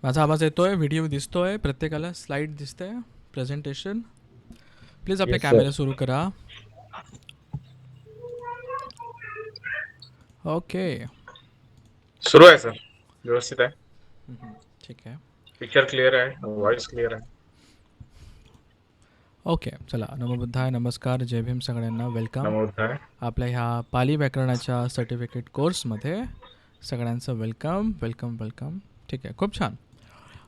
माझा आवाज येतोय, व्हिडिओ दिसतोय, प्रत्येकाला स्लाइड दिसतंय, प्रेझेंटेशन. प्लीज आपले येस सर. कॅमेरे सुरू करा. ओके. सुरू आहे सर. व्यवस्थित आहे. ठीक आहे. पिक्चर क्लिअर आहे, व्हॉइस क्लिअर आहे. ओके, चला. नमो बुद्धाय, नमस्कार, जय भीम सगळ्यांना, वेलकम नमोद आहे. आपल्या ह्या पाली व्याकरणाच्या सर्टिफिकेट कोर्समध्ये. सगळ्यांचं वेलकम वेलकम वेलकम. ठीक आहे, खूप छान.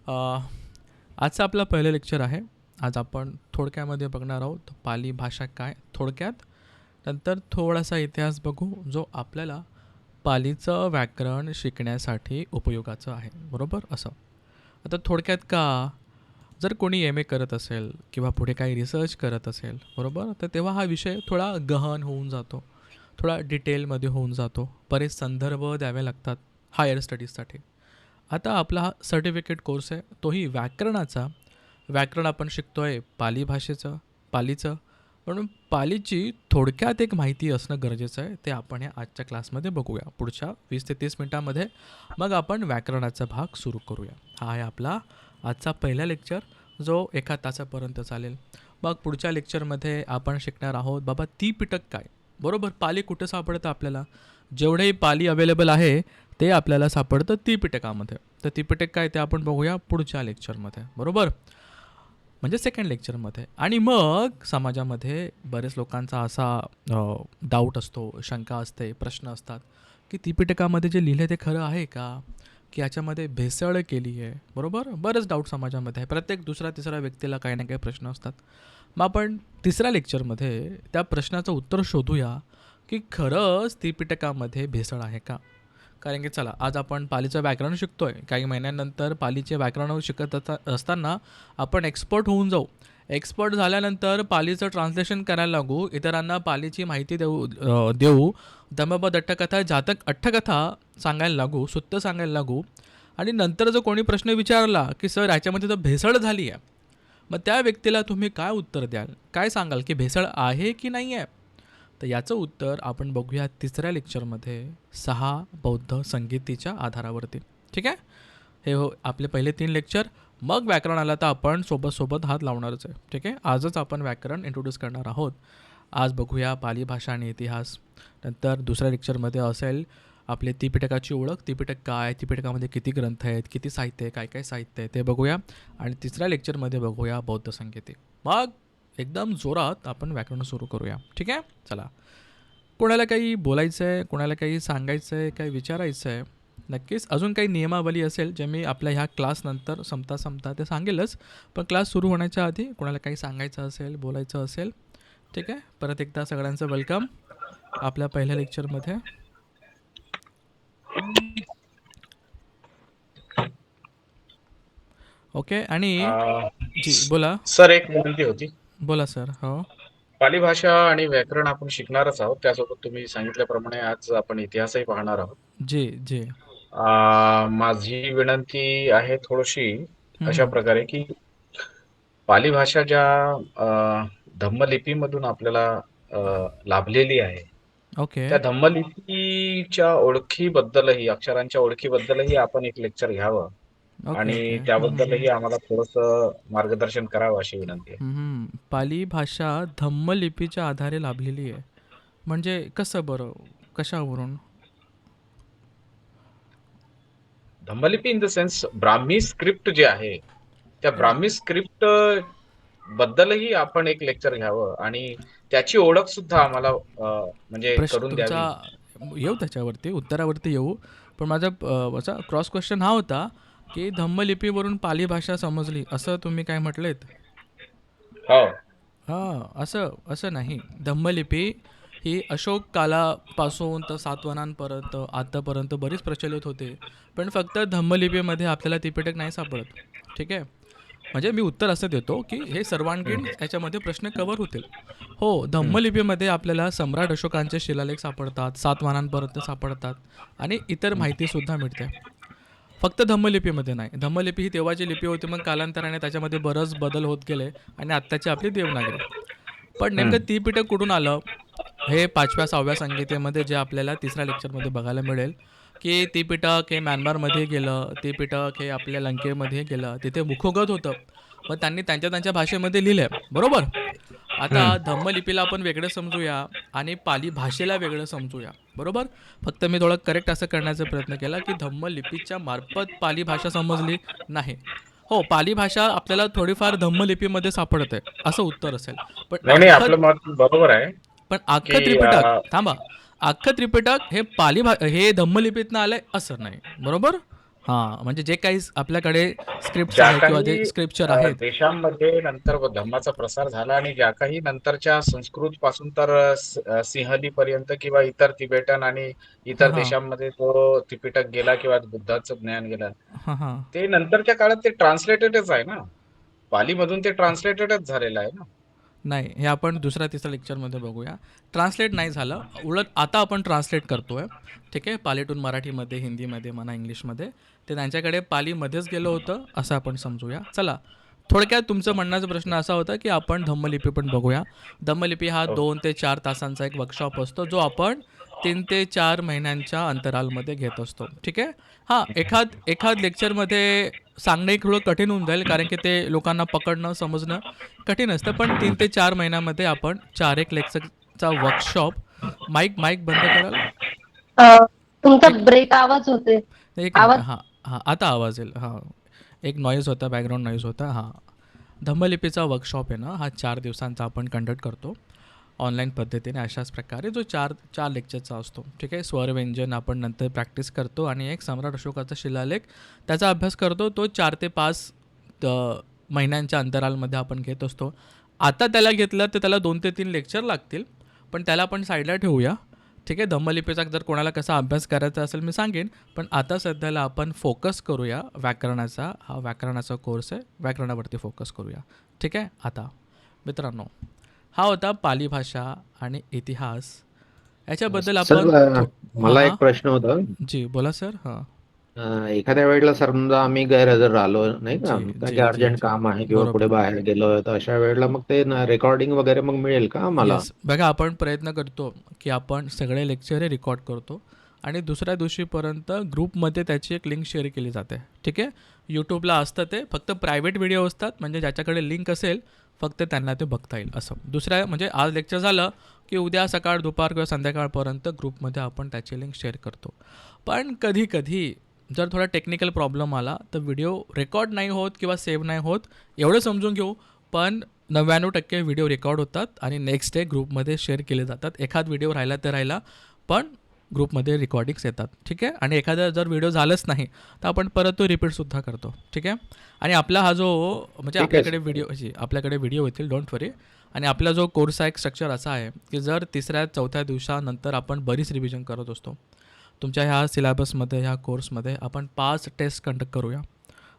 आजचं आपलं पहिलं लेक्चर आहे. आज आपण थोडक्यामध्ये बघणार आहोत पाली भाषा काय थोडक्यात. नंतर थोडासा इतिहास बघू जो आपल्याला पालीचं व्याकरण शिकण्यासाठी उपयोगाचं आहे, बरोबर. असं आता थोडक्यात का, जर कोणी एम ए करत असेल किंवा पुढे काही रिसर्च करत असेल, बरोबर, तर तेव्हा हा विषय थोडा गहन होऊन जातो, थोडा डिटेलमध्ये होऊन जातो, बरेच संदर्भ द्यावे लागतात हायर स्टडीजसाठी. आता आपला हा सर्टिफिकेट कोर्स आहे तोही व्याकरणाचा. व्याकरण आपण शिकतो आहे पाली भाषेचं, पालीचं, म्हणून पालीची थोडक्यात एक माहिती असणं गरजेचं आहे. ते आपण या आजच्या क्लासमध्ये बघूया पुढच्या 20 ते 30 मिनटामध्ये. मग आपण व्याकरणाचा भाग सुरू करूया. हा आहे आपला आजचा पहिला लेक्चर जो 1 तासापर्यंत चालेल. मग पुढच्या लेक्चरमध्ये आपण शिकणार आहोत बाबा ती पिटक काय, बरोबर. पाली कुठं सापडतं आपल्याला, जेवढेही पाली अवेलेबल आहे ते आपल्याला सापडतं ती पिटकामध्ये. तर ती पिटक काय ते आपण बघूया पुढच्या लेक्चरमध्ये, बरोबर, म्हणजे सेकंड लेक्चरमध्ये. आणि मग समाजामध्ये बरेच लोकांचा असा डाऊट असतो, शंका असते, प्रश्न असतात की ती पिटकामध्ये जे लिहिले ते खरं आहे का, की याच्यामध्ये भेसळ केली आहे, बरोबर. बरेच डाऊट समाजामध्ये आहे. प्रत्येक दुसरा तिसऱ्या व्यक्तीला काही ना काही प्रश्न असतात. मग आपण तिसऱ्या लेक्चरमध्ये त्या प्रश्नाचं उत्तर शोधूया की खरंच ती पिटकामध्ये भेसळ आहे का. कारण की चला, आज आपण पालीचं व्याकरण शिकतोय, काही महिन्यानंतर पालीचे व्याकरण शिकत असताना आपण एक्सपर्ट होऊन जाऊ. एक्सपर्ट झाल्यानंतर पालीचं ट्रान्सलेशन करायला लागू, इतरांना पालीची माहिती देऊ, धम्मपद अट्टकथा, जातक अट्टकथा सांगायला लागू, सुत्त सांगायला लागू. आणि नंतर जर कोणी प्रश्न विचारला की सर ह्याच्यामध्ये तर भेसळ झाली आहे, मग त्या व्यक्तीला तुम्ही काय उत्तर द्याल, काय सांगाल की भेसळ आहे की नाही आहे. तर याचं उत्तर आपण बघूया तिसऱ्या लेक्चरमध्ये 6 बौद्ध संगीतीच्या आधारावरती. ठीक आहे, हे हो आपले पहिले 3 लेक्चर. मग व्याकरणाला तर आपण सोबत हात लावणारच आहे. ठीक आहे, आजच आपण व्याकरण इंट्रोड्यूस करणार आहोत. आज बघूया पाली भाषा आणि इतिहास. नंतर दुसऱ्या लेक्चरमध्ये असेल आपले ती पिटकाची ओळख, ती पिटक काय, ती पिटकामध्ये किती ग्रंथ आहेत, किती साहित्य आहे, काय काय साहित्य आहे ते बघूया. आणि तिसऱ्या लेक्चरमध्ये बघूया बौद्ध संगीती. मग एकदम जोरात आपण व्याकरण सुरू करूया. ठीक आहे, चला. कोणाला काही बोलायचं आहे, कोणाला काही सांगायचं आहे, काही विचारायचं आहे, नक्कीच. अजून काही नियमावली असेल जे मी आपल्या ह्या क्लासनंतर संपता ते सांगेलच, पण क्लास सुरू होण्याच्या आधी कोणाला काही सांगायचं असेल, बोलायचं असेल. ठीक आहे, परत एकदा सगळ्यांचं वेलकम आपल्या पहिल्या लेक्चरमध्ये. ओके. आणि जी बोला. सर, एक विनंती होती. बोला सर. हो, पाली भाषा आणि व्याकरण आपण शिकणारच आहोत. त्यासोबत तुम्ही सांगितल्याप्रमाणे आज आपण इतिहासही पाहणार आहोत. जी जी. माझी विनंती आहे थोडीशी हम्म, अशा हम्म. प्रकारे की पाली भाषा ज्या धम्मलिपीमधून आपल्याला लाभलेली आहे, ओके त्या धम्मलिपीच्या ओळखीबद्दलही, अक्षरांच्या ओळखीबद्दलही आपण एक लेक्चर घ्यावं ओके ओके. आणि त्याबद्दलही आम्हाला थोडंसं मार्गदर्शन करावं अशी विनंती आहे. पाली भाषा धम्मलिपीच्या आधारे लाभलेली आहे म्हणजे कसं बरं, कशावरून. Dhammalipi in the sense Brahmi script जे आहे, त्या ब्राह्मी स्क्रिप्ट बद्दलही आपण एक लेक्चर घ्यावं आणि त्याची ओळख सुद्धा आम्हाला म्हणजे प्रश्न करून तुमचा, द्यावी. येऊ त्याच्यावरती उत्तरावरती येऊ. पण माझा क्रॉस क्वेश्चन हा होता की धम्मलिपीवरून पाली भाषा समजली असं तुम्ही काय म्हटलेत. हो. हां, असं असं नाही. धम्मलिपी ही अशोक कालापासून तर सातवाहनांपर्यंत आतापर्यंत बरीच प्रचलित होते. पण फक्त धम्मलिपीमध्ये आपल्याला ती पिटक नाही सापडत. ठीक आहे, म्हणजे मी उत्तर असं देतो की हे सर्वांगीण याच्यामध्ये प्रश्न कव्हर होतील. हो, धम्मलिपीमध्ये आपल्याला सम्राट अशोकांचे शिलालेख सापडतात, सातवाहनांपर्यंत सापडतात आणि इतर माहितीसुद्धा मिळते. फक्त धम्मलिपीमध्ये नाही. धम्मलिपी ही तेव्हाची लिपी होती, मग कालांतराने त्याच्यामध्ये बरंच बदल होत गेले आणि आत्ताची आपली देवनागरी. पण नेमकं ती पिटक कुठून आलं हे 5व्या 6व्या संहितेमध्ये जे आपल्याला तिसऱ्या लेक्चरमध्ये बघायला मिळेल. की ती पिटक हे म्यानमारमध्ये गेलं, ती पिटक हे आपल्या लंकेमध्ये गेलं, तिथे मुखोगत होतं. मग त्यांनी त्यांच्या त्यांच्या भाषेमध्ये लिहिलं बरोबर. आता हम्म. धम्मलिपीला आपण वेगळं समजूया आणि पाली भाषेला वेगळं समजूया बरोबर. फक्त मी थोडं करेक्ट असं करण्याचा प्रयत्न केला की धम्मलिपीच्या मार्फत पाली भाषा समजली नाही. हो, पाली भाषा आपल्याला थोडीफार धम्मलिपीमध्ये सापडते असं उत्तर असेल. पण नाही नाही, अख्खं आपलं मत बरोबर आहे पण की अख्खं त्रिपिटक थांबा, अख्खं त्रिपिटक हे हे धम्मलिपीतनं आलंय असं नाही बरोबर. हां, म्हणजे जे काही आपल्याकडे स्क्रिप्ट्स ज्या आहे किंवा जे काही स्क्रिप्चर आहेत. देशांमध्ये नंतर धम्माचा प्रसार झाला आणि ज्या काही नंतरच्या संस्कृत पासून तर सिंहली पर्यंत किंवा इतर तिबेटन आणि हां इतर हां देशांमध्ये तो त्रिपिटक गेला किंवा बुद्धाचं ज्ञान गेलं, हां हां ते नंतरच्या काळात ते ट्रान्सलेटेडच आहे ना. पालीमधून ते ट्रान्सलेटेडच झालेलं आहे ना. नाही, हे आपण दुसऱ्या तिसऱ्या लेक्चरमध्ये बघूया. ट्रान्सलेट नाही झालं, उलट आता आपण ट्रान्सलेट करतोय. ठीक आहे, पालीतून मराठीमध्ये, हिंदीमध्ये म्हणा, इंग्लिशमध्ये. ते त्यांच्याकडे पालीमध्येच गेलं होतं असं आपण समजूया. चला, थोडक्यात तुमचं म्हणण्याचा प्रश्न असा होता की आपण धम्मलिपी पण बघूया. धम्मलिपी हा हो. 2 ते 4 तासांचा एक वर्कशॉप असतो जो आपण 3 ते 4 महिन्यांच्या अंतरालमध्ये घेत असतो. ठीक आहे. हां, एखाद एखाद लेक्चरमध्ये सांगणं एक थोडं कठीण होऊन जाईल कारण की ते लोकांना पकडणं, समजणं कठीण असतं. पण 3 ते 4 महिन्यामध्ये आपण 4 एक लेक्चरचा वर्कशॉप. माईक माईक बंद कराल? अ, तुमचा एक ब्रेक आवाज होते. एक मिनिट. आवाज हां, हां. आता आवाज येईल. हां. एक नॉईज होता, बॅकग्राऊंड नॉईज होता. हां. धम्मलिपीचा वर्कशॉप आहे ना, हा 4 दिवसांचा आपण कंडक्ट करतो. ऑनलाईन पद्धतीने अशाच प्रकारे जो 4 लेक्चरचा असतो. ठीक आहे. स्वरव्यंजन आपण नंतर प्रॅक्टिस करतो आणि एक सम्राट अशोकाचा शिलालेख त्याचा अभ्यास करतो. तो 4 ते 5 महिन्यांच्या अंतरालमध्ये आपण घेत असतो. आता त्याला घेतलं तर त्याला 2 ते 3 लेक्चर लागतील. पण त्याला आपण साईडला ठेवूया. ठीक आहे. धम्मलिपीचा जर कोणाला कसा अभ्यास करायचा असेल मी सांगेन. पण आता सध्याला आपण फोकस करूया व्याकरणाचा. हा व्याकरणाचा कोर्स आहे. व्याकरणावरती फोकस करूया. ठीक आहे. आता मित्रांनो, हा होता पाली भाषा आणि इतिहास. याच्याबद्दल सर, आपण हां मला हां. एक प्रश्न होता. जी बोला सर. हां. एखाद्या वेळेला समजा आम्ही गैरहजर राहिलो नाही का, जी कारण की जी जी अर्जंट जी काम आहे किंवा कुठे बरोबर. बाहेर गेलो, तर अशा वेळेला मग ते रेकॉर्डिंग वगैरे मग मिळेल का आम्हाला? येस, बघा आपण प्रयत्न करतो की आपण सगळे लेक्चर हे रेकॉर्ड करतो आणि दुसऱ्या दिवशीपर्यंत ग्रुपमध्ये त्याची एक लिंक शेअर केली जाते. ठीक आहे. यूट्यूबला असतं ते फक्त प्रायव्हेट व्हिडिओ असतात, म्हणजे ज्याच्याकडे लिंक असेल फक्त त्यांना ते बघता येईल असं. दुसऱ्या म्हणजे आज लेक्चर झालं की उद्या सकाळ दुपार किंवा संध्याकाळपर्यंत ग्रुपमध्ये आपण त्याची लिंक शेअर करतो. पण कधी कधी जर थोडा टेक्निकल प्रॉब्लेम आला तर व्हिडिओ रेकॉर्ड नाही होत किंवा सेव्ह नाही होत एवढं समजून घेऊ. पण 99% व्हिडिओ रेकॉर्ड होतात आणि नेक्स्ट डे ग्रुपमध्ये शेअर केले जातात. एखाद व्हिडिओ राहिला तर राहिला, पण ग्रुपमध्ये रेकॉर्डिंग्स येतात. ठीक आहे. आणि एखादा जर व्हिडिओ झालंच नाही तर आपण परत तो रिपीटसुद्धा करतो. ठीक आहे. आणि आपला हा जो म्हणजे ठीक आहे आपल्याकडे व्हिडिओ येतील, डोंट वरी. आणि आपला जो कोर्सचा एक स्ट्रक्चर असा आहे की जर 3-4 दिवसानंतर आपण बरीच रिव्हिजन करत असतो. तुमच्या ह्या सिलेबसमध्ये, ह्या कोर्समध्ये आपण 5 टेस्ट कंडक्ट करूया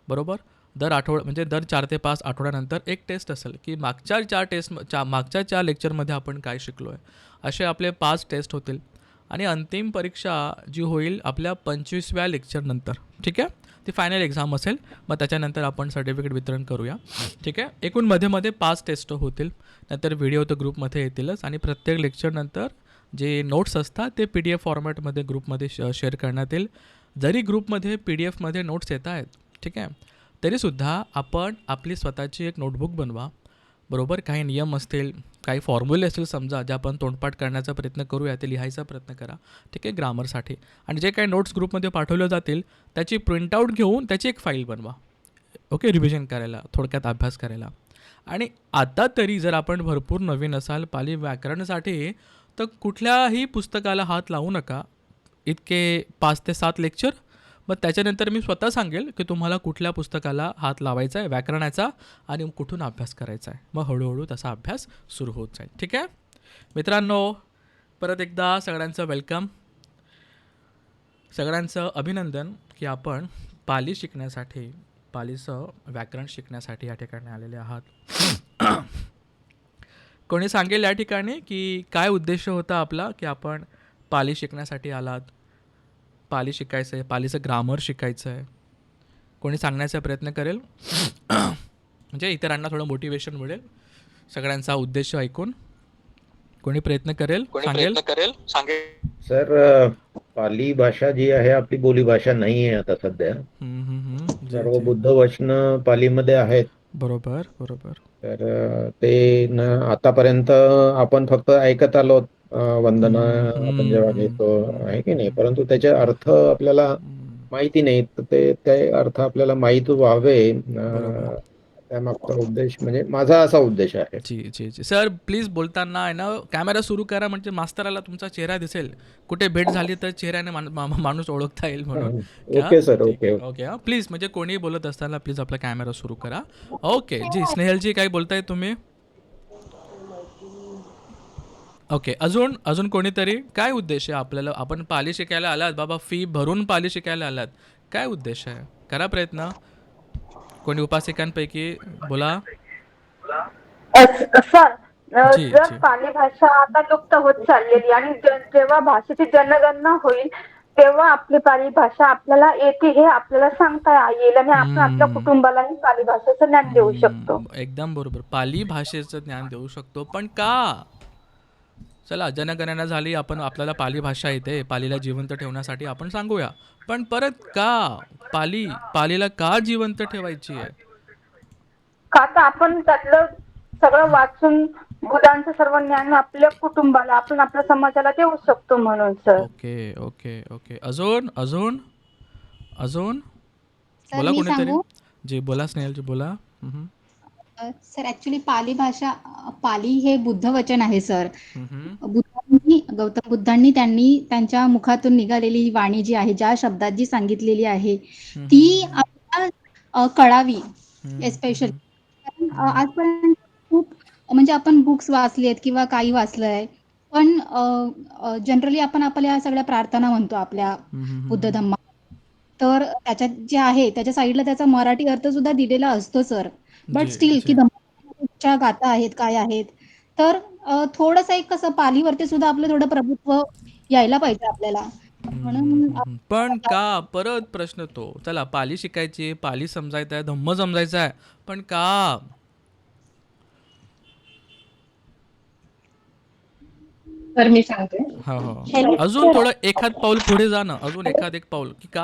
बरोबर. म्हणजे दर 4 ते 5 आठवड्यानंतर एक टेस्ट असेल की मागच्या 4 लेक्चरमध्ये आपण काय शिकलो आहे. असे आपले 5 टेस्ट होतील आणि अंतिम परीक्षा जी होईल आपल्या 25व्या लेक्चरनंतर. ठीक आहे. ती फायनल एक्झाम असेल. मग त्याच्यानंतर आपण सर्टिफिकेट वितरण करूया. ठीक आहे. एकूण मध्ये 5 टेस्ट होतील. नंतर व्हिडिओ तर ग्रुपमध्ये येतीलच आणि प्रत्येक लेक्चरनंतर जे नोट्स असतात ते PDF फॉर्मॅटमध्ये ग्रुपमध्ये शेअर करण्यात येईल. जरी ग्रुपमध्ये PDFमध्ये नोट्स येत आहेत, ठीक आहे, तरीसुद्धा आपण आपली स्वतःची एक नोटबुक बनवा बरोबर. काही नियम असतील, काही फॉर्म्युले असतील समजा, जे आपण तोंडपाठ करण्याचा प्रयत्न करूया, ते लिहायचा प्रयत्न करा. ठीक आहे. ग्रामरसाठी. आणि जे काही नोट्स ग्रुपमध्ये पाठवले जातील त्याची प्रिंटआउट घेऊन त्याची एक फाईल बनवा. ओके. रिव्हिजन करायला, थोडक्यात अभ्यास करायला. आणि आता तरी जर आपण भरपूर नवीन असाल पाली व्याकरणासाठी तर कुठल्याही पुस्तकाला हात लावू नका. इतके 5 ते 7 लेक्चर. मग त्याच्यानंतर मी स्वतः सांगेल की तुम्हाला कुठल्या पुस्तकाला हात लावायचा आहे व्याकरणाचा आणि कुठून अभ्यास करायचा आहे. मग हळूहळू तसा अभ्यास सुरू होत जाईल. ठीक आहे. मित्रांनो, परत एकदा सगळ्यांचं वेलकम, सगळ्यांचं अभिनंदन की आपण पाली शिकण्यासाठी, पालीचं व्याकरण शिकण्यासाठी या ठिकाणी आलेले आहात. कोणी सांगेल या ठिकाणी की काय उद्देश होता आपला, की आपण पाली शिकण्यासाठी आलात, पाली शिकायचं आहे, पालीचं ग्रामर शिकायचं आहे. कोणी सांगण्याचा प्रयत्न करेल म्हणजे इतरांना थोडं मोटिवेशन मिळेल सगळ्यांचा उद्देश ऐकून. कोणी प्रयत्न करेल, सांगेल. सर, पाली भाषा जी आहे आपली बोली भाषा नाही आहे आता सध्या. जी सर्व जी बुद्ध वचनं पालीमध्ये आहेत. बरोबर बरोबर तर ते न आतापर्यंत आपण फक्त ऐकत आलो. वंदना आपण जेव्हा घेतो आहे की नाही, परंतु त्याचे अर्थ आपल्याला माहिती नाही. तर ते अर्थ आपल्याला माहीत व्हावे, बरोबर त्यामागचा उद्देश म्हणजे माझा असा उद्देश आहे. जी जी जी सर प्लीज बोलताना आहे ना कॅमेरा सुरू करा म्हणजे मास्तराला तुमचा चेहरा दिसेल कुठे भेट झाली तर चेहऱ्याने माणूस ओळखता येईल म्हणून क्या ओके सर, ठीक ओके. आहे ओके हां प्लीज म्हणजे कोणी बोलत असताना प्लीज आपला कॅमेरा सुरू करा ओके जी स्नेहलजी काय बोलताय तुम्ही ओके अजून अजून कोणीतरी काय उद्देश आहे आपल्याला आपण पाली शिकायला आलात बाबा फी भरून पाली शिकायला आलात काय उद्देश आहे करा प्रयत्न कोणी उपासिकांपैकी बोला सर, जी जर जी पाली भाषा आता लुप्त होत चाललेली आणि जेव्हा भाषेची जनगणना होईल तेव्हा आपली पाली भाषा आपल्याला येते हे आपल्याला सांगता येईल आणि आपण आपल्या कुटुंबालाही पाली भाषेचं ज्ञान देऊ शकतो. एकदम बरोबर पाली भाषेचं ज्ञान देऊ शकतो पण का चला जनगणना झाली आपण आपल्याला पाली भाषा येते पालीला जिवंत ठेवण्यासाठी आपण सांगूया पण परत का पालीला का जिवंत ठेवायची आहे का तर आपण त्यातलं सगळं वाचून बुद्धांचं सर्व ज्ञान आपल्या कुटुंबाला आपण आपल्या समाजाला देऊ शकतो म्हणून सर. ओके ओके ओके अजून अजून अजून सर बोला मी कोणीतरी सांगू जी बोला स्नेहलजी बोला सर ॲक्च्युली पाली भाषा पाली हे बुद्ध वचन आहे सर. हम्म, गौतम बुद्धांनी त्यांनी त्यांच्या मुखातून निघालेली ही वाणी जी आहे ज्या शब्दात जी सांगितलेली आहे ती आपल्याला कळावी एस्पेशली आजपर्यंत खूप म्हणजे आपण बुक्स वाचली आहेत किंवा काही वाचलंय पण जनरली आपण आपल्या सगळ्या प्रार्थना म्हणतो आपल्या बुद्ध धम्मा तर त्याच्यात जे आहे त्याच्या साईडला त्याचा मराठी अर्थ सुद्धा दिलेला असतो सर बट जी स्टील की जी धम्माच्या गाथा आहेत काय आहेत तर थोडंसं एक कसं पालीवरती सुद्धा आपलं थोडं प्रभुत्व यायला पाहिजे आपल्याला म्हणून पण का परत प्रश्न तो चला पाली शिकायची पाली समजायचं आहे धम्म समजायचा आहे पण का तर मी सांगते. हा हा हॅलो अजून सर. थोडं एखाद पाऊल पुढे जा ना अजून एक पाऊल की का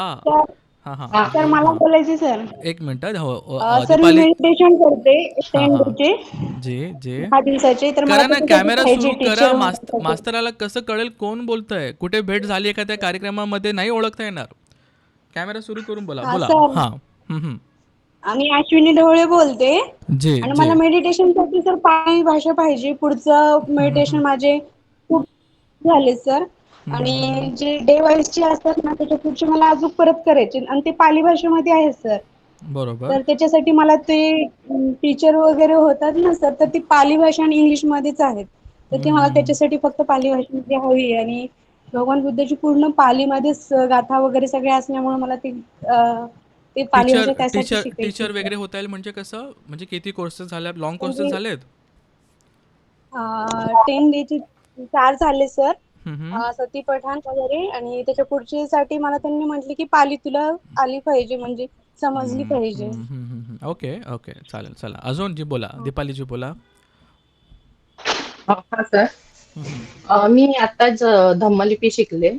हा हा हा, सर मला हा बोलायचे सर. एक मिनिट हो सर मी दीपाली मेडिटेशन करते हा 10 हा डेचे जी जी 10 दिवसाचे. तर मला करा ना त्याच्यासाठी कॅमेरा पाहिजे सुरू करा टीचर. मास्तराला कसं कळेल कोण बोलतंय कुठे भेट झाली आहे का त्या कार्यक्रमामध्ये नाही ओळखता येणार कॅमेरा सुरू करून बोला हा बोला सर, हा हम्म. आणि अश्विनी ढवळे बोलते. जी आणि जी मला मेडिटेशन साठी सर पाली भाषा पाहिजे. पुढचं मेडिटेशन माझे खूप झाले सर. आणि जे डे वाईजचे असतात ना त्याच्या पुढचे मला अजून परत करायचे आणि ते पाली भाषेमध्ये आहे सर. बरोबर तर त्याच्यासाठी मला ते टीचर वगैरे होतात ना सर तर ती पाली भाषा आणि इंग्लिश मध्येच आहेत. तर ती मला त्याच्यासाठी फक्त पाली भाषेमध्ये हवी आहे आणि भगवान बुद्धाची पूर्ण पालीमध्येच गाथा वगैरे सगळे असल्यामुळे मला ते पाली टीचर भाषा त्यासाठी टीचर शिकायची टीचर सर. वगैरे होता येईल म्हणजे कसं म्हणजे किती कोर्सेस झाले लॉंग कोर्सेस म्हणजे झालेत 10 डेचे 4 झाले सर. हम्म. सती पठाण वगैरे आणि त्याच्या पुढची साठी मला त्यांनी म्हटले की पाली तुला आली पाहिजे म्हणजे समजली पाहिजे. ओके ओके चालेल चला अजून जी बोला दीपालीजी बोला हा सर. हम्म, मी आताच धम्मलिपी शिकले.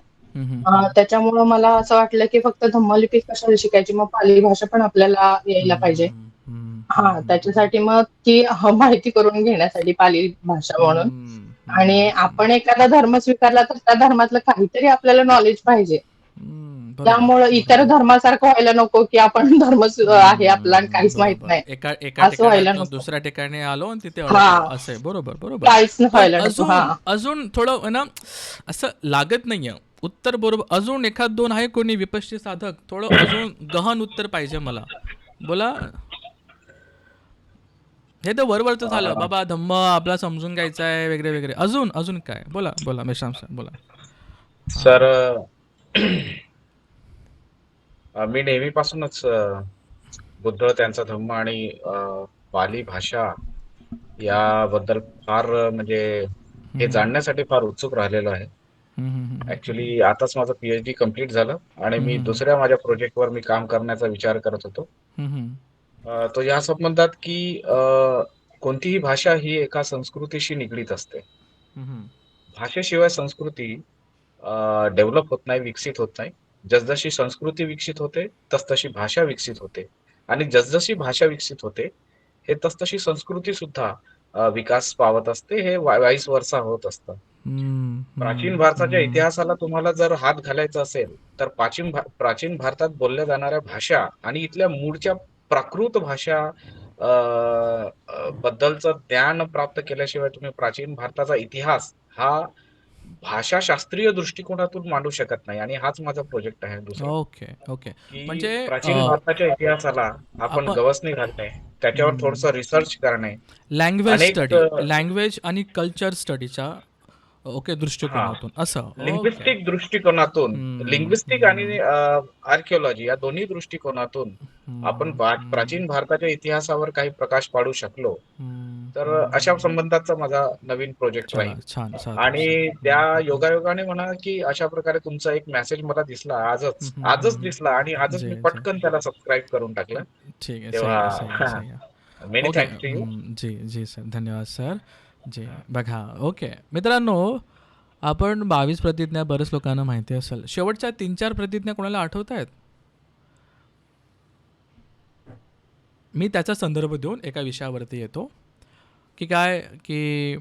त्याच्यामुळं मला असं वाटलं की फक्त धम्मलिपी कशाला शिकायची मग पाली भाषा पण आपल्याला यायला पाहिजे. त्याच्यासाठी मग ती माहिती करून घेण्यासाठी पाली भाषा म्हणून. आणि आपण एखादा धर्म स्वीकारला तर त्या धर्मातलं काहीतरी आपल्याला नॉलेज पाहिजे. बरोबर त्यामुळं इतर बरोबर धर्मासारखं व्हायला नको की आपण धर्म आहे आपला आणि काहीच माहित बरोबर नाही एका असं व्हायला ठिकाणातून नको. दुसऱ्या ठिकाणी आलो आणि तिथे हा, अडकलो असं आहे बरोबर बरोबर काहीच पण व्हायला नको. हा, अजून थोडं आहे ना असं लागत नाहीये उत्तर बरोबर अजून एखाद दोन आहे कोणी विपश्ची साधक थोडं अजून गहन उत्तर पाहिजे मला बोला हे तर वरवरचं झालं बाबा धम्म आपला समजून घ्यायचा आहे वगैरे वगैरे अजून अजून काय बोला बोला मेश्राम सर बोला सर मी नेहमीपासूनच बुद्ध त्यांचा धम्म आणि पाली भाषा याबद्दल फार म्हणजे हे जाणण्यासाठी फार उत्सुक राहिलेलो आहे. ऍक्च्युली आताच माझं PhD कम्प्लीट झालं आणि मी दुसऱ्या माझ्या प्रोजेक्टवर मी काम करण्याचा विचार करत होतो. तो या संबंधात की कोणतीही भाषा ही एका संस्कृतीशी निगडीत असते. भाषेशिवाय संस्कृती डेव्हलप होत नाही, विकसित होत नाही. जसजशी संस्कृती विकसित होते, तसतशी भाषा विकसित होते आणि जसजशी भाषा विकसित होते, हे तसतशी संस्कृती सुद्धा विकास पावत असते. हे वाईस वर्सा होत असतं. हम्म, प्राचीन हम्म, भारताच्या हम्म, इतिहासाला तुम्हाला जर हात घालायचा असेल, तर प्राचीन भारतात बोलल्या जाणाऱ्या भाषा आणि इथल्या मूळच्या प्राकृत भाषा अ, बद्दलचं ज्ञान प्राप्त केल्याशिवाय तुम्ही प्राचीन भारताचा इतिहास हा भाषाशास्त्रीय दृष्टिकोनातून मांडू शकत नाही आणि हाच माझा प्रोजेक्ट आहे दुसरा, ओके ओके. की म्हणजे प्राचीन भारताच्या इतिहासाला आपण आपण गवसणी घालणे, त्याच्यावर थोडंसं रिसर्च करणे. लँग्वेज अनेक स्टडी, लँग्वेज आणि कल्चर स्टडीच्या ओके हां. दृष्टिकोनातून असं. ओके. लिंग्विस्टिक दृष्टिकोनातून, हम्म, लिंग्विस्टिक आणि हम्म, आर्किओलॉजी या दोन्ही दृष्टिकोनातून आपण हम्म, हम्म, प्राचीन भारताच्या इतिहासावर काही प्रकाश पाडू शकलो, हम्म, तर अशा हम्म. संबंधाचा माझा नवीन प्रोजेक्ट चला राहील. छान साधूस. आणि त्या योगायोगाने म्हणा, की अशा प्रकारे तुमचा एक मेसेज मला दिसला आजच दिसला आणि आजच जे मी जे पटकन त्याला सबस्क्राईब करून टाकलं. ठीक आहे, सही आहे, सही आहे, तेव्हा सही आहे. Many okay. Thanks to you. जी जी सर, धन्यवाद सर. जी बघा. ओके मित्रांनो, आपण 22 प्रतिज्ञा बऱ्याच लोकांना माहिती असेल. शेवटच्या 3-4 प्रतिज्ञा कोणाला आठवत आहेत? मी त्याचा संदर्भ देऊन एका विषयावरती येतो की काय की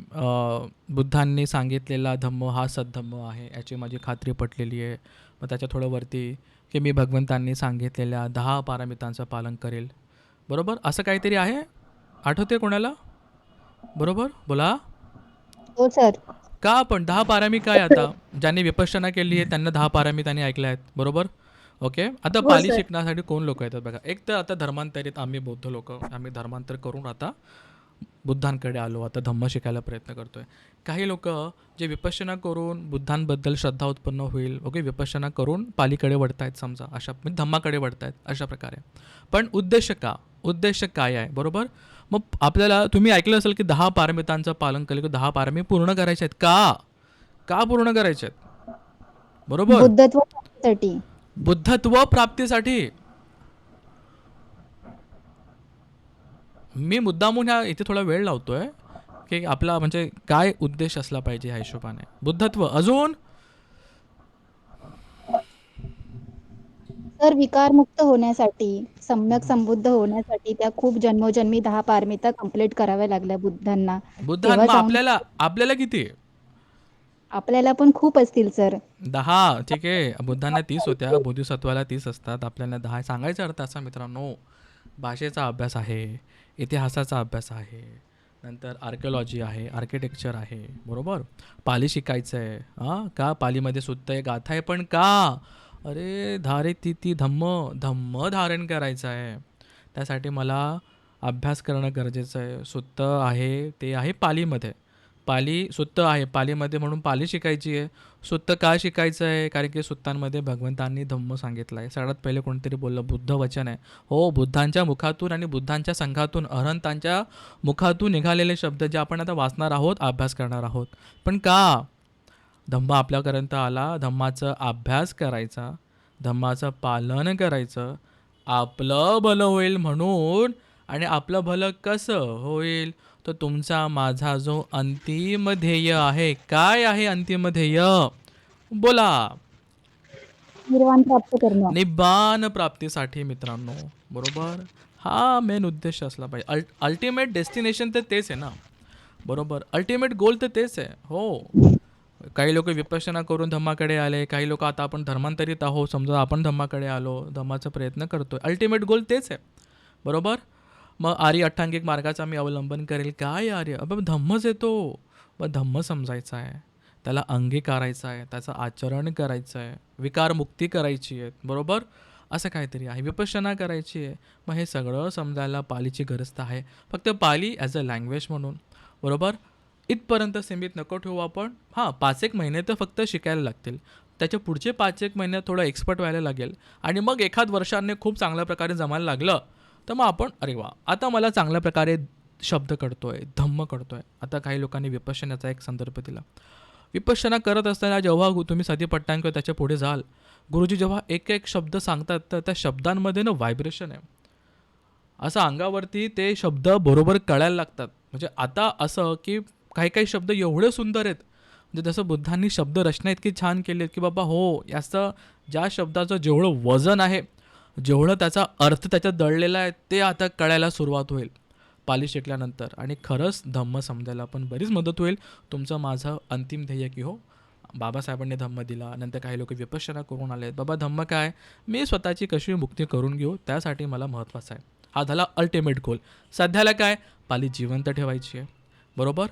बुद्धांनी सांगितलेला धम्म हा सद्धम्म आहे याची माझी खात्री पटलेली आहे. मग त्याच्या थोडं वरती की मी भगवंतांनी सांगितलेल्या 10 पारमितांचं पालन करेल. बरोबर असं काहीतरी आहे, आठवते कोणाला? बरोबर बोला. हो सर. का आपण 10 पारामी काय? आता ज्यांनी विपश्यना केली आहे त्यांना 10 पारामी त्यांनी ऐकल्या आहेत. बरोबर. ओके. आता हो पाली सर. शिकण्यासाठी कोण लोक येतात बघा. एक तर आता धर्मांतरित आम्ही बौद्ध लोक, आम्ही धर्मांतर करून आता बुद्धांकडे आलो, आता धम्म शिकायला प्रयत्न करतोय. काही लोक जे विपश्यना करून बुद्धांबद्दल श्रद्धा उत्पन्न होईल, ओके, विपश्यना करून पालीकडे वळतायत, समजा अशा म्हणजे धम्माकडे वळतायत अशा प्रकारे. पण उद्देश काय आहे? बरोबर. मग आपल्याला तुम्ही ऐकलं असेल की 10 पारमितांचं पालन केलं की 10 पारमी पूर्ण करायचे आहेत. का पूर्ण करायचे आहेत? बरोबर. बुद्धत्व प्राप्तीसाठी. बुद्धत्व प्राप्तीसाठी. मी मुद्दामून ह्या इथे थोडा वेळ लावतोय की आपला म्हणजे काय उद्देश असला पाहिजे ह्या हिशोबाने. बुद्धत्व अजून तर विकारमुक्त होण्यासाठी, सम्यक संबुद्ध होण्यासाठी त्या खूप जन्मोजन्मी 10 पारमिता कंप्लीट कराव्या लागल्या बुद्धांना. बुद्धां तेव्हा मग जाऊन आपल्याला किती? आपल्याला पण खूप असतील सर. 10. ठीक आहे. बुद्धांना 30 होत्या, बोधिसत्वाला 30 असतात, आपल्याला 10. सांगायचा अर्थ असा मित्रांनो, भाषेचा अभ्यास आहे, इतिहासाचा अभ्यास आहे, नंतर आर्किओलॉजी आहे, आर्किटेक्चर आहे, बरोबर. पाली शिकायचं आहे. हां, का पालीमध्ये सुत्त आहे, गाथा आहे, पण का? अरे धारे ती धम्म धारण करायचं आहे. त्यासाठी मला अभ्यास करणं गरजेचं आहे. सुत्त आहे ते आहे पालीमध्ये. पाली सुत्त आहे पालीमध्ये म्हणून पाली शिकायची आहे. सुत्त का शिकायचं आहे? कारण की सुत्तांमध्ये भगवंतांनी धम्म सांगितलं आहे. सगळ्यात पहिले कोणतरी बोललं बुद्ध वचन आहे. हो, बुद्धांच्या मुखातून आणि बुद्धांच्या संघातून अरहंतांच्या मुखातून निघालेले शब्द जे आपण आता वाचणार आहोत, अभ्यास करणार आहोत. पण का? धम्म आपल्यापर्यंत आला, धम्माचा अभ्यास करायचा, धम्माचं पालन करायचं, आपलं भलं होईल म्हणून. आणि आपलं भलं कसं होईल? तर तुमचा माझा जो अंतिम ध्येय आहे, काय आहे अंतिम ध्येय? बोला. निर्वाण प्राप्त करणं. निब्बाण प्राप्तीसाठी मित्रांनो, बरोबर. हा मेन उद्देश असला पाहिजे. अल्टिमेट डेस्टिनेशन तर तेच आहे ना, बरोबर. अल्टिमेट गोल तर तेच आहे. हो, काही लोक विपश्यना करून धम्माकडे आले, काही लोक आता आपण धर्मांतरित आहोत, समजा आपण धम्माकडे आलो, धम्माचा प्रयत्न करतोय. अल्टिमेट गोल तेच आहे, बरोबर. मग आर्य अठ्ठांगिक मार्गाचा मी अवलंबन करेल. काय आर्य? अब धम्मच येतो. मग धम्म समजायचा आहे, त्याला अंगीकारायचा आहे, त्याचं आचरण करायचं आहे, विकारमुक्ती करायची आहे, बरोबर. असं काहीतरी आहे, विपश्यना करायची आहे. मग हे सगळं समजायला पालीची गरज तर आहे. फक्त पाली ॲज अ लँग्वेज म्हणून, बरोबर, इथपर्यंत सीमित नको ठेवू आपण. हां, 5-1 महिने तर फक्त शिकायला लागतील. त्याच्या पुढचे 5-1 महिने थोडं एक्सपर्ट व्हायला लागेल. आणि मग एखाद वर्षाने खूप चांगल्या प्रकारे जमायला लागलं तर मग आपण अरे वा, आता मला चांगल्या प्रकारे शब्द कळतोय, धम्म कळतोय. आता काही लोकांनी विपश्यनाचा एक संदर्भ दिला. विपश्यना करत असताना जेव्हा तुम्ही सतीपट्टांक किंवा त्याच्या पुढे जाल, गुरुजी जेव्हा एक एक शब्द सांगतात तर त्या शब्दांमध्ये ना व्हायब्रेशन आहे. असं अंगावरती ते शब्द बरोबर कळायला लागतात. म्हणजे आता असं की काही काही शब्द एवढे सुंदर आहेत जसं बुद्धांनी शब्द रचना इतकी छान केली की बाबा हो, याचं ज्या शब्दाचं जेवढं वजन आहे, जेवढं त्याचा अर्थ त्याच्यात दडलेला आहे, ते आता कळायला सुरुवात होईल पाली शिकल्यानंतर. आणि खरंच धम्म समजायला पण बरीच मदत होईल. तुमचं माझं अंतिम ध्येय की हो, बाबासाहेबांनी धम्म दिला, नंतर काही लोक विपश्यना करून आले, बाबा धम्म काय, मी स्वतःची कशी मुक्ती करून घेऊ, त्यासाठी मला महत्त्वाचं आहे. हा झाला अल्टिमेट गोल. सध्याला काय, पाली जिवंत ठेवायची आहे, बरोबर.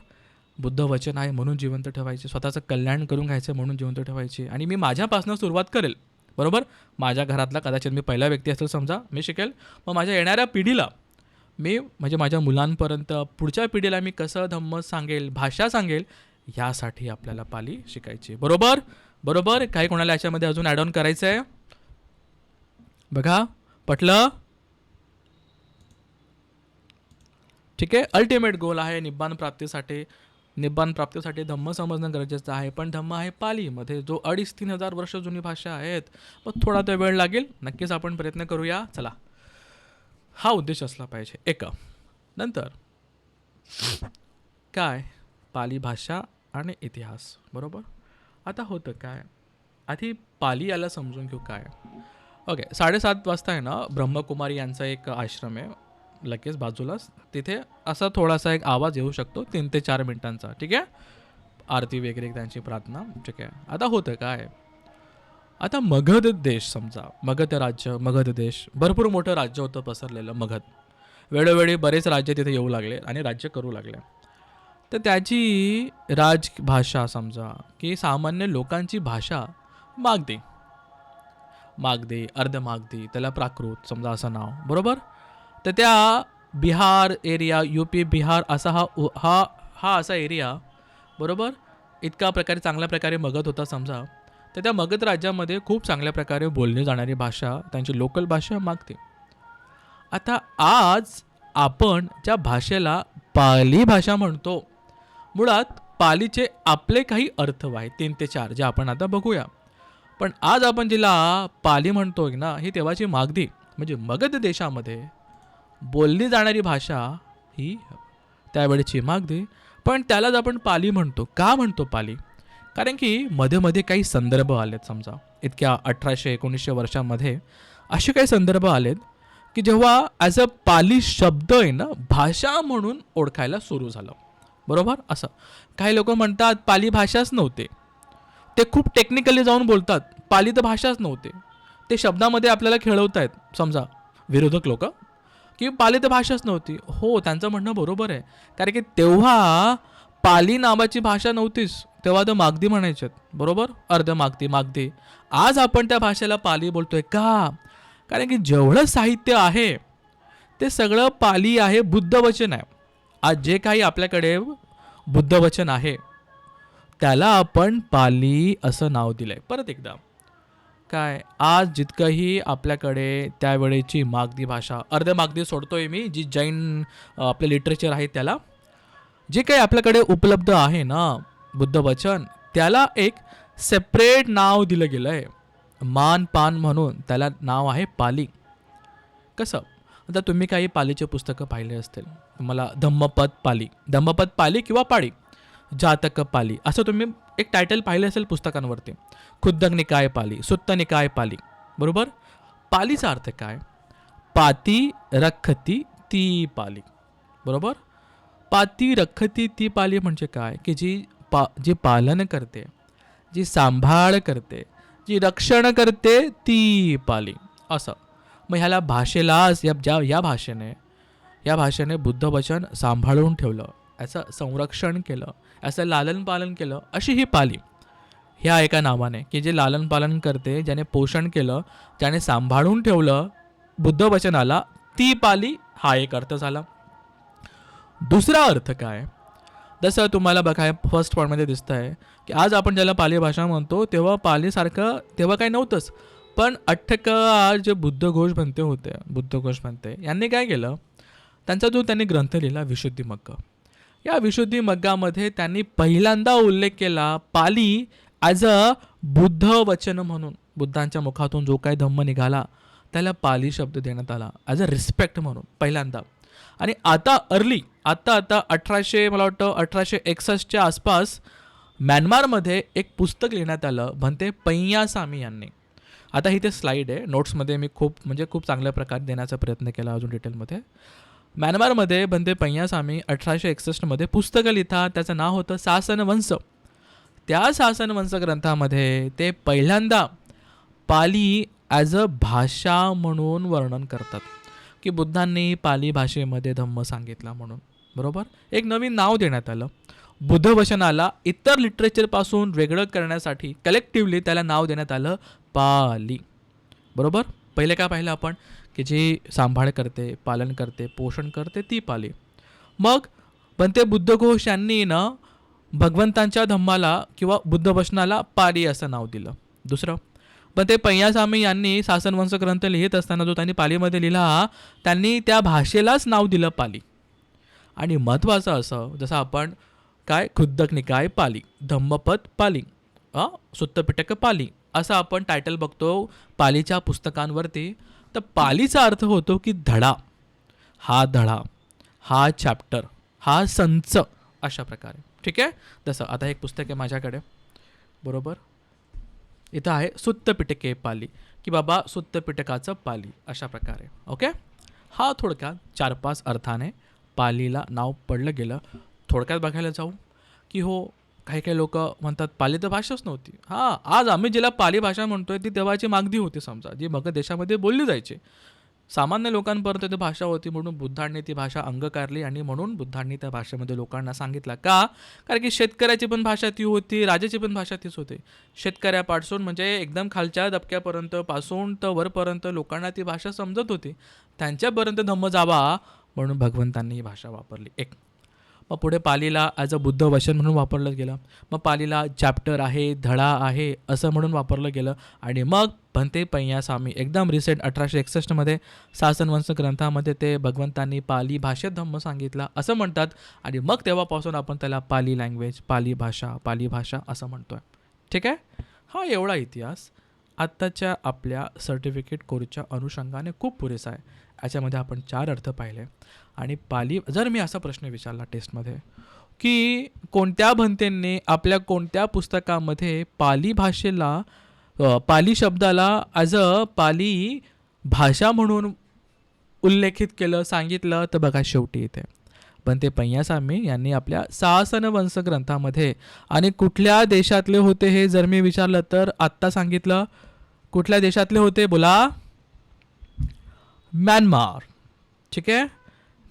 बुद्ध वचन आहे म्हणून जिवंत ठेवायचे, स्वतःचं कल्याण करून घ्यायचं म्हणून जिवंत ठेवायचे. आणि मी माझ्यापासून सुरुवात करेल, बरोबर. माझ्या घरातला कदाचित मी पहिला व्यक्ती असेल समजा, मी शिकेल, मग माझ्या येणाऱ्या पिढीला मी म्हणजे माझ्या मुलांपर्यंत पुढच्या पिढीला मी कसं धम्म सांगेल, भाषा सांगेल, यासाठी आपल्याला पाली शिकायची. बरोबर बरोबर. काही कोणाला याच्यामध्ये अजून ॲड ऑन करायचं आहे? बघा, पटलं? ठीक आहे. अल्टिमेट गोल आहे निब्बाण प्राप्तीसाठी. निब्बाण प्राप्तीसाठी धम्म समजणं गरजेचं आहे. पण धम्म आहे पालीमध्ये, जो 2,500-3,000 वर्ष जुनी भाषा आहेत. मग थोडा तो वेळ लागेल, नक्कीच आपण प्रयत्न करूया. चला, हा उद्देश असला पाहिजे एक. नंतर काय, पाली भाषा आणि इतिहास, बरोबर. आता होतं काय, आधी पाली याला समजून घेऊ काय. ओके, 7:30 वाजता आहे ना, ब्रह्मकुमारी यांचा एक आश्रम आहे लगेच बाजूलाच. तिथे असा थोडासा एक आवाज येऊ शकतो 3 ते 4 मिनिटांचा. ठीक आहे, आरती वगैरे त्यांची प्रार्थना. ठीक आहे. आता होतं काय, आता मगध देश समजा, मगध राज्य, मगध देश भरपूर मोठं राज्य होतं पसरलेलं मगध. वेळोवेळी बरेच राज्य तिथे येऊ लागले आणि राज्य करू लागले. तर त्याची राजभाषा समजा की सामान्य लोकांची भाषा मागधी, मागधी, अर्धमागधी, त्याला प्राकृत समजा असं नाव, बरोबर. तर त्या बिहार एरिया, UP बिहार असा हा असा एरिया, बरोबर, इतका प्रकारे चांगल्या प्रकारे मगध होता समजा. तर त्या मगध राज्यामध्ये खूप चांगल्या प्रकारे बोलली जाणारी भाषा, त्यांची लोकल भाषा मागते. आता आज आपण ज्या भाषेला पाली भाषा म्हणतो, मुळात पालीचे आपले काही अर्थ आहेत 3 ते 4 जे आपण आता बघूया. पण आज आपण जिला पाली म्हणतोय ना, ही तेव्हाची मागधी म्हणजे मगध देशामध्ये बोलली जाणारी भाषा ही त्यावेळेची मागधी. पण त्यालाच आपण पाली म्हणतो. का म्हणतो पाली? कारण की मध्ये मध्ये काही संदर्भ आलेत समजा, इतक्या 1800-1900 वर्षांमध्ये असे काही संदर्भ आलेत की जेव्हा ॲज अ पाली शब्द आहे ना, भाषा म्हणून ओळखायला सुरू झालं, बरोबर. असं काही लोक म्हणतात पाली भाषाच नव्हते, ते खूप टेक्निकली जाऊन बोलतात पाली तर भाषाच नव्हते, ते शब्दामध्ये आपल्याला खेळवत आहेत समजा विरोधक लोक, की पाली तर भाषाच नव्हती. हो, त्यांचं म्हणणं बरोबर आहे, कारण की तेव्हा पाली नावाची भाषा नव्हतीच, तेव्हा तर मागधी म्हणायच्यात, बरोबर, अर्ध मागधी, मागधी. आज आपण त्या भाषेला पाली बोलतोय का? कारण की जेवढं साहित्य आहे ते सगळं पाली आहे, बुद्धवचन आहे. आज जे काही आपल्याकडे बुद्धवचन आहे त्याला आपण पाली असं नाव दिलंय. परत एकदा काय, आज जितकंही आपल्याकडे त्यावेळेची मागधी भाषा, अर्ध मागधी सोडतोय मी, जी जैन आपलं लिटरेचर आहे त्याला, जे काही आपल्याकडे उपलब्ध आहे ना बुद्धवचन, त्याला एक सेपरेट नाव दिलं गेलं आहे, मान पान म्हणून त्याला नाव आहे पाली. कसं, आता तुम्ही काही पालीचे पुस्तकं पाहिले असतील, तुम्हाला धम्मपद पाली किंवा पाळी, जातक पाली असं तुम्ही एक टायटल पाहिलं असेल पुस्तकांवरती. खुद्दक निकाय पाली, सुत्त निकाय पाली, बरोबर. पालीचा अर्थ काय? पाती रखती ती पाली, बरोबर. पाती रखती ती पाली म्हणजे काय, की जी पालन करते, जी सांभाळ करते, जी रक्षण करते ती पाली असं. मग ह्याला भाषेलाच या भाषेने बुद्धवचन सांभाळून ठेवलं, याचं संरक्षण केलं, याचं लालन पालन केलं, अशी ही पाली ह्या एका नावाने, की जे लालन पालन करते, ज्याने पोषण केलं, ज्याने सांभाळून ठेवलं बुद्धवचनाला, ती पाली हा एक अर्थ झाला. दुसरा अर्थ काय, जसं तुम्हाला बघा फर्स्ट पॉईंटमध्ये दिसतं आहे की आज आपण ज्याला पाली भाषा म्हणतो तेव्हा पालीसारखं तेव्हा काही नव्हतंच. पण अठ्ठकार जे बुद्धघोष बनते यांनी काय केलं, त्यांचा जो त्यांनी ग्रंथ लिहिला विशुद्धी मग्ग, या विशुद्धी मग्गामध्ये त्यांनी पहिल्यांदा उल्लेख केला पाली ॲज अ बुद्ध वचन म्हणून. बुद्धांच्या मुखातून जो काही धम्म निघाला त्याला पाली शब्द देण्यात आला ॲज अ रिस्पेक्ट म्हणून पहिल्यांदा. आणि आता 1861 आसपास म्यानमारमध्ये एक पुस्तक लिहिण्यात आलं भंते पैयासामी यांनी. आता ही ते स्लाईड आहे, नोट्समध्ये मी खूप चांगल्या प्रकारे देण्याचा प्रयत्न केला अजून डिटेलमध्ये. म्यानमारमध्ये भंते पैयासामी 1861 पुस्तकं लिहितात. त्याचं नाव होतं सासनवंश. त्या सासनवंश ग्रंथामध्ये ते पहिल्यांदा पाली ॲज अ भाषा म्हणून वर्णन करतात की बुद्धांनी पाली भाषेमध्ये धम्म सांगितला म्हणून. बरोबर, एक नवीन नाव देण्यात आलं बुद्धवचनाला. इतर लिटरेचरपासून वेगळं करण्यासाठी कलेक्टिव्हली त्याला नाव देण्यात आलं पाली. बरोबर, पहिले काय पाहिलं आपण की जी सांभाळ करते, पालन करते, पोषण करते ती पाली. मग भंते बुद्धघोष यांनी ना भगवंतांच्या धम्माला किंवा बुद्धवचनाला पाली असं नाव दिलं. दुसरं, भंते पैयासामी यांनी सासनवंश ग्रंथ लिहित असताना जो त्यांनी पालीमध्ये लिहिला त्यांनी त्या भाषेलाच नाव दिलं पाली. आणि महत्त्वाचं असं, जसं आपण काय खुद्दक निकाय पाली, धम्मपद पाली, सुत्तपिटक पाली असं आपण टायटल बघतो पालीच्या पुस्तकांवरती. तर पालीचा अर्थ होतो की धडा, हा चॅप्टर, हा संच अशा प्रकारे. ठीक आहे. जसं आता एक पुस्तक आहे माझ्याकडे, बरोबर, इथं आहे सुत्तपिटके पाली की बाबा सुत्तपिटकाचं पाली अशा प्रकारे. ओके, हा थोडक्यात 4-5 अर्थाने पालीला नाव पडलं गेलं. थोडक्यात बघायला जाऊ की हो, काही लोक म्हणतात पाली तर भाषाच नव्हती. आज आम्ही जिला पाली भाषा म्हणतोय ती तेव्हाची मागधी होती समजा, जी मगध देशामध्ये बोलली जायची. सामान्य लोकांपर्यंत ती भाषा होती म्हणून बुद्धांनी ती भाषा अंगीकारली आणि म्हणून बुद्धांनी त्या भाषेमध्ये लोकांना सांगितलं. का? कारण की शेतकऱ्याची पण भाषा ती होती, राजाची पण भाषा तीच होती. शेतकऱ्यापासून म्हणजे एकदम खालच्या दबक्यापर्यंत पासून तर वरपर्यंत लोकांना ती भाषा समजत होती. त्यांच्यापर्यंत धम्म जावा म्हणून भगवंतांनी ही भाषा वापरली. एक, मग पुढे पालीला ॲज अ बुद्ध वचन म्हणून वापरलं गेलं. मग पालीला चॅप्टर आहे, धडा आहे असं म्हणून वापरलं गेलं. आणि मग भंते पैयासामी एकदम रिसेंट 1861 सासनवंश ग्रंथामध्ये ते भगवंतांनी पाली भाषेत धम्म सांगितला असं म्हणतात. आणि मग तेव्हापासून आपण त्याला पाली लँग्वेज, पाली भाषा असं म्हणतो आहे. ठीक आहे. हा एवढा इतिहास आत्ताच्या आपल्या सर्टिफिकेट कोर्सच्या अनुषंगाने खूप पुरेसा आहे. याच्यामध्ये आपण 4 अर्थ पाहिले. आणि पाली, जर मी असा प्रश्न विचारला टेस्टमध्ये की कोणत्या भंतेंनी आपल्या कोणत्या पुस्तकामध्ये पाली भाषेला, पाली शब्दाला ॲज अ पाली भाषा म्हणून उल्लेखित केलं, सांगितलं, तर बघा शेवटी इथे भंते पैयासामी यांनी आपल्या सासनवंश ग्रंथामध्ये. आणि कुठल्या देशातले होते हे जर मी विचारलं तर आत्ता सांगितलं. कुठल्या देशातले होते बोला? म्यानमार. ठीक आहे,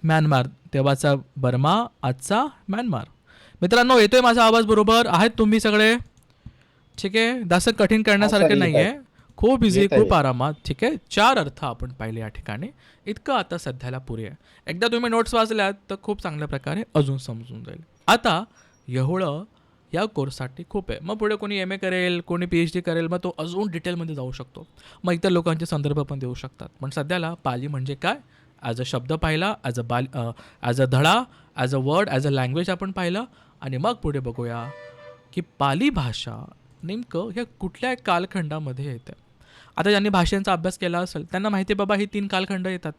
म्यानमार, तेव्हाचा बर्मा, आजचा म्यानमार. मित्रांनो, येतोय माझा आवाज? बरोबर आहेत तुम्ही सगळे? ठीक आहे, जास्त कठीण करण्यासारखं नाही आहे, खूप इझी, खूप आरामात. ठीक आहे, 4 अर्थ आपण पाहिले या ठिकाणी. इतकं आता सध्याला पुरे आहे. एकदा तुम्ही नोट्स वाचल्यात तर खूप चांगल्या प्रकारे अजून समजून जाईल. आता एवढं या कोर्ससाठी खूप आहे. मग पुढे कोणी MA करेल, कोणी PhD करेल, मग तो अजून डिटेलमध्ये जाऊ शकतो. मग इतर लोकांचे संदर्भ पण देऊ शकतात. पण सध्याला पाली म्हणजे काय, ॲज अ शब्द पाहिला, ॲज अ धडा, as a word, as a language आपण पाहिलं. आणि मग पुढे बघूया की पाली भाषा नेमकं ह्या कुठल्या कालखंडामध्ये येतं. आता ज्यांनी भाषांचा अभ्यास केला असेल त्यांना माहिती आहे बाबा ही 3 कालखंड येतात.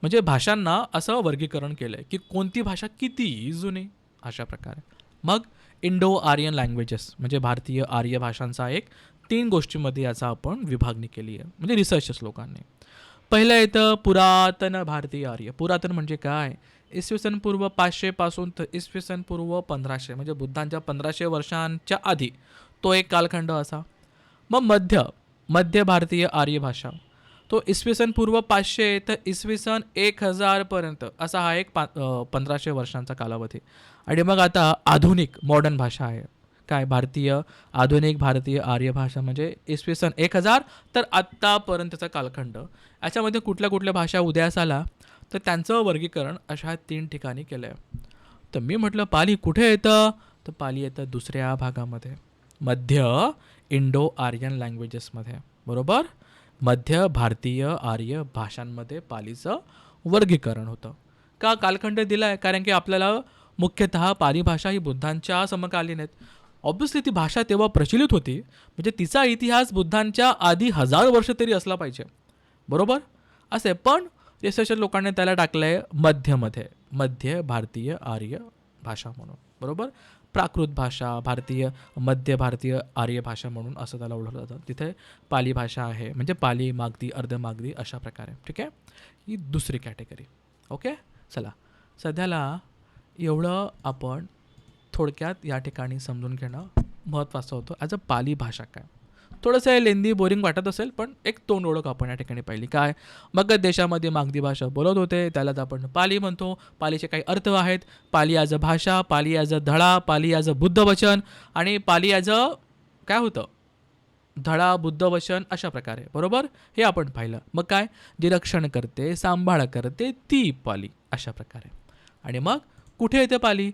म्हणजे भाषांना असं वर्गीकरण केलं आहे की कोणती भाषा किती जुनी अशा प्रकारे. मग इंडो आर्यन लँग्वेजेस म्हणजे भारतीय आर्य भाषांचा एक 3 गोष्टींमध्ये याचा आपण विभागणी केली आहे म्हणजे रिसर्चर्स लोकांनी. पहिलं येतं पुरातन भारतीय आर्य. पुरातन म्हणजे काय? इसवी पूर्व 500 पासून तर इसवी पूर्व 1500 म्हणजे बुद्धांच्या 1500 वर्षांच्या आधी तो एक कालखंड असा. मग मध्य भारतीय आर्य भाषा तो इसवी पूर्व 500 तर इसवी 1000 पर्यंत असा हा एक 1500 वर्षांचा कालावधी. आणि मग आता आधुनिक मॉडर्न भाषा आहे काय, आधुनिक भारतीय आर्य भाषा म्हणजे इसवी 1000 तर आत्तापर्यंतचा कालखंड. याच्यामध्ये कुठल्या भाषा उदयास आला तर त्यांचं वर्गीकरण अशा 3 ठिकाणी केलं आहे. तर मी म्हटलं पाली कुठे येतं, तर पाली येतं दुसऱ्या भागामध्ये, मध्य इंडो आर्यन लँग्वेजेसमध्ये. बरोबर, मध्य भारतीय आर्य भाषांमध्ये पालीचं वर्गीकरण होतं. का कालखंड दिला आहे? कारण की आपल्याला मुख्यतः पाली भाषा ही बुद्धांच्या समकालीन आहेत. ऑब्व्हियसली ती भाषा तेव्हा प्रचलित होती म्हणजे तिचा इतिहास बुद्धांच्या आधी 1000 वर्ष तरी असला पाहिजे. बरोबर असे, पण रिसर्चर लोकांनी त्याला टाकलं आहे मध्य भारतीय आर्य भाषा म्हणून. बरोबर, प्राकृत भाषा, भारतीय, मध्य भारतीय आर्य भाषा म्हणून असं त्याला ओळखलं जातं. तिथे पाली भाषा आहे, म्हणजे पाली, मागधी, अर्धमागधी अशा प्रकारे. ठीक आहे, ही दुसरी कॅटेगरी. ओके, चला सध्याला एवढं आपण थोडक्यात या ठिकाणी समजून घेणं महत्त्वाचं होतं. ॲज अ पाली भाषा काय, थोडंसं लेंदी बोरिंग वाटत असेल, पण एक तोंड ओळख आपण या ठिकाणी पाहिली. काय, मगध देशामध्ये मागधी भाषा बोलत होते, त्यालाच आपण पाली म्हणतो. पालीचे काही अर्थ आहेत, पाली ॲज अ भाषा, पाली ॲज अ धडा, पाली ॲज अ बुद्धवचन आणि पाली ॲज अ काय होतं, धडा, बुद्धवचन अशा प्रकारे. बरोबर, हे आपण पाहिलं. मग काय, जी रक्षण करते, सांभाळ करते ती पाली अशा प्रकारे. आणि मग कुठे येते पाली,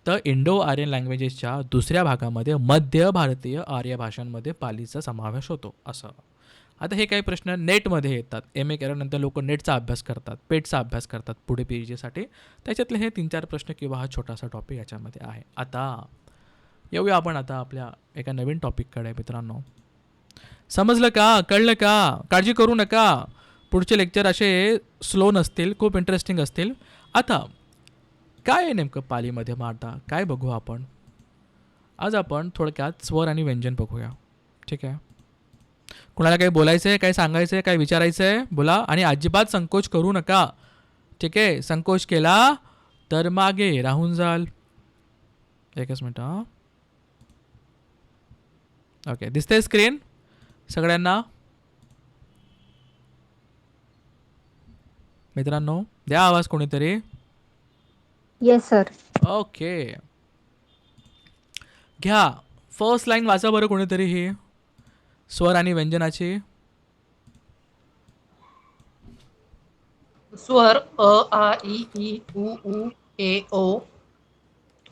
तर इंडो आर्यन लँग्वेजेसच्या दुसऱ्या भागामध्ये मध्य भारतीय आर्य भाषांमध्ये पालीचा समावेश होतो असं. आता हे काही प्रश्न नेटमध्ये येतात. MA केल्यानंतर लोक नेटचा अभ्यास करतात, पेटचा अभ्यास करतात पुढे PhDसाठी. त्याच्यातले हे 3-4 प्रश्न किंवा हा छोटासा टॉपिक याच्यामध्ये आहे. आता येऊया आपण आता आपल्या एका नवीन टॉपिककडे. मित्रांनो, समजलं का, कळलं का, काळजी करू नका, पुढचे लेक्चर असे स्लो नसतील, खूप इंटरेस्टिंग असतील. आता काय आहे नेमकं पालीमध्ये, मग आता काय बघू आपण. आज आपण थोडक्यात स्वर आणि व्यंजन बघूया. ठीक आहे, कुणाला काही बोलायचं आहे, काही सांगायचं आहे, काही विचारायचं आहे, बोला. आणि अजिबात संकोच करू नका. ठीक आहे, संकोच केला तर मागे राहून जाल. एकच मिनिट. हां, ओके, दिसते स्क्रीन सगळ्यांना. मित्रांनो, द्या आवाज कोणीतरी. Yes sir. ओके, घ्या फर्स्ट लाईन वाचा बरं कोणीतरी ही स्वर आणि व्यंजनाची. स्वर अ, आ, इ, ई, उ, ए, ओ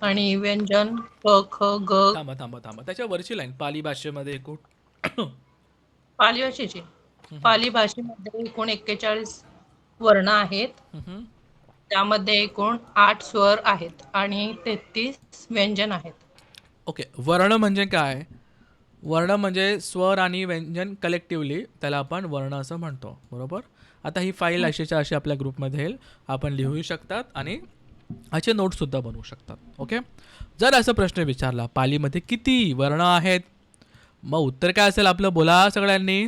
आणि व्यंजन क, ख, ग. थांबा थांबा थांबा, त्याच्या वरची लाईन पाली भाषेमध्ये एकूण पाली भाषेची, पाली भाषेमध्ये एकूण 41 वर्ण आहेत. त्यामध्ये एकूण 8 स्वर आहेत आणि 33 व्यंजन आहेत. ओके, वर्ण म्हणजे काय, वर्ण म्हणजे स्वर आणि व्यंजन कलेक्टिव्हली, त्याला आपण वर्ण असं म्हणतो. बरोबर. आता ही फाईल अशीच्या अशी आपल्या ग्रुपमध्ये येईल, आपण लिहू शकतात आणि असे नोट्ससुद्धा बनवू शकतात. ओके, जर असा प्रश्न विचारला पालीमध्ये किती वर्ण आहेत, मग उत्तर काय असेल आपलं, बोला सगळ्यांनी.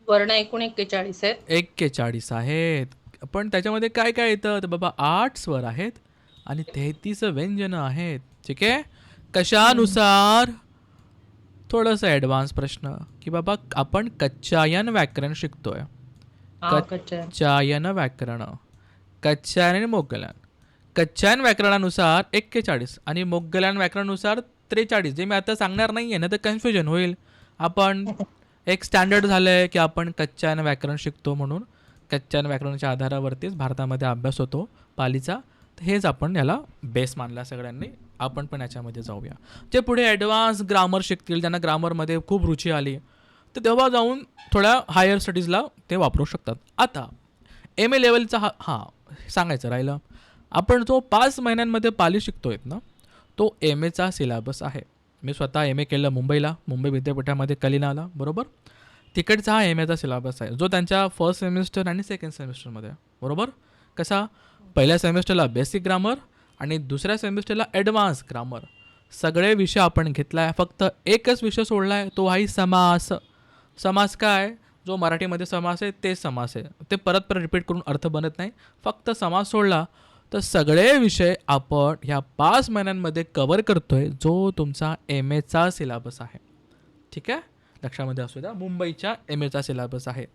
वर्ण एकूण 41 आहेत. 41 आहेत, पण त्याच्यामध्ये काय काय येतं, तर बाबा 8 स्वर आहेत आणि 33 व्यंजन आहेत. ठीक आहे, कशानुसार, थोडंसं ॲडव्हान्स प्रश्न की बाबा आपण कच्चायन व्याकरण शिकतोय. कच्चायन व्याकरण, कच्चायन आणि मोगलायन. कच्चायन व्याकरणानुसार 41 आणि मोगलायन व्याकरणानुसार 43. जे मी आता सांगणार नाही आहे ना, तर कन्फ्युजन होईल. आपण एक स्टँडर्ड झालं आहे की आपण कच्चायन व्याकरण शिकतो, म्हणून कच्चायन व्याकरणाच्या आधारावरतीच भारतामध्ये अभ्यास होतो पालीचा. तर हेच आपण याला बेस मानला सगळ्यांनी. आपण पण याच्यामध्ये जाऊया. जे पुढे ॲडव्हान्स ग्रामर शिकतील, ज्यांना ग्रामरमध्ये खूप रुची आली, तर तेव्हा जाऊन थोड्या हायर स्टडीजला ते वापरू शकतात. आता MA लेवलचा हां सांगायचं राहिलं, आपण जो 5 महिन्यांमध्ये पाली शिकतोय ना, तो MAचा सिलेबस आहे. मी स्वतः MA केलं मुंबईला, मुंबई विद्यापीठामध्ये कलिनाला. बरोबर, तिकडचा हा MAचा सिलेबस आहे, जो त्यांच्या फर्स्ट सेमिस्टर आणि सेकंड सेमिस्टरमध्ये. बरोबर, कसा, पहिल्या सेमिस्टरला बेसिक ग्रामर आणि दुसऱ्या सेमिस्टरला ॲडव्हान्स ग्रामर. सगळे विषय आपण घेतला आहे, फक्त एकच विषय सोडला आहे, तो आहे समास. समास काय, जो मराठीमध्ये समास आहे ते समास आहे, ते परत परत रिपीट करून अर्थ बनत नाही. फक्त समास सोडला तर सगळे विषय आपण ह्या 5 महिन्यांमध्ये कवर करतोय, जो तुमचा MAचा सिलेबस आहे. ठीक आहे, लक्षामध्ये असू द्या, मुंबईच्या MAचा सिलेबस आहे.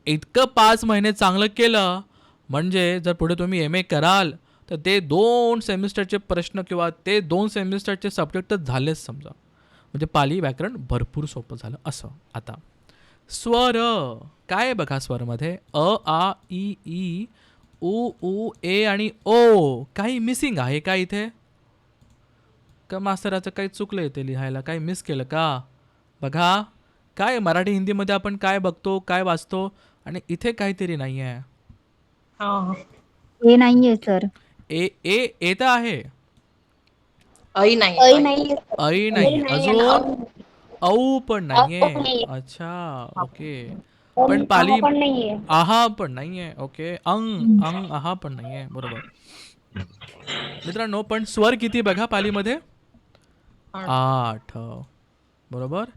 इतकं 5 महिने चांगलं केलं म्हणजे जर पुढे तुम्ही MA कराल तर ते 2 सेमिस्टरचे प्रश्न किंवा ते 2 सेमिस्टरचे सब्जेक्टच झालेच समजा. म्हणजे पाली व्याकरण भरपूर सोपं झालं असं. आता स्वर काय बघा, स्वरमध्ये अ, आ, इ, ई, उ, ए आणि ओ. काही मिसिंग आहे का इथे, का मास्तराचं काही चुकलं आहे ते लिहायला, काही मिस केलं का. बघा, काय मराठी हिंदीमध्ये आपण काय बघतो, काय वाचतो, आणि इथे काहीतरी नाही आहे. हे नाहीये सर. ए तर आहे, ऐ नाही, ऐ नाहीये. ऐ नाही, अजून औ पण नाहीये. अच्छा, ओके, पण पाली पण नाहीये. आहा पण नाहीये. ओके, अंग आहा पण नाहीये. बरोबर. मित्रांनो, पण स्वर किती बघा पालीमध्ये? 8. बरोबर.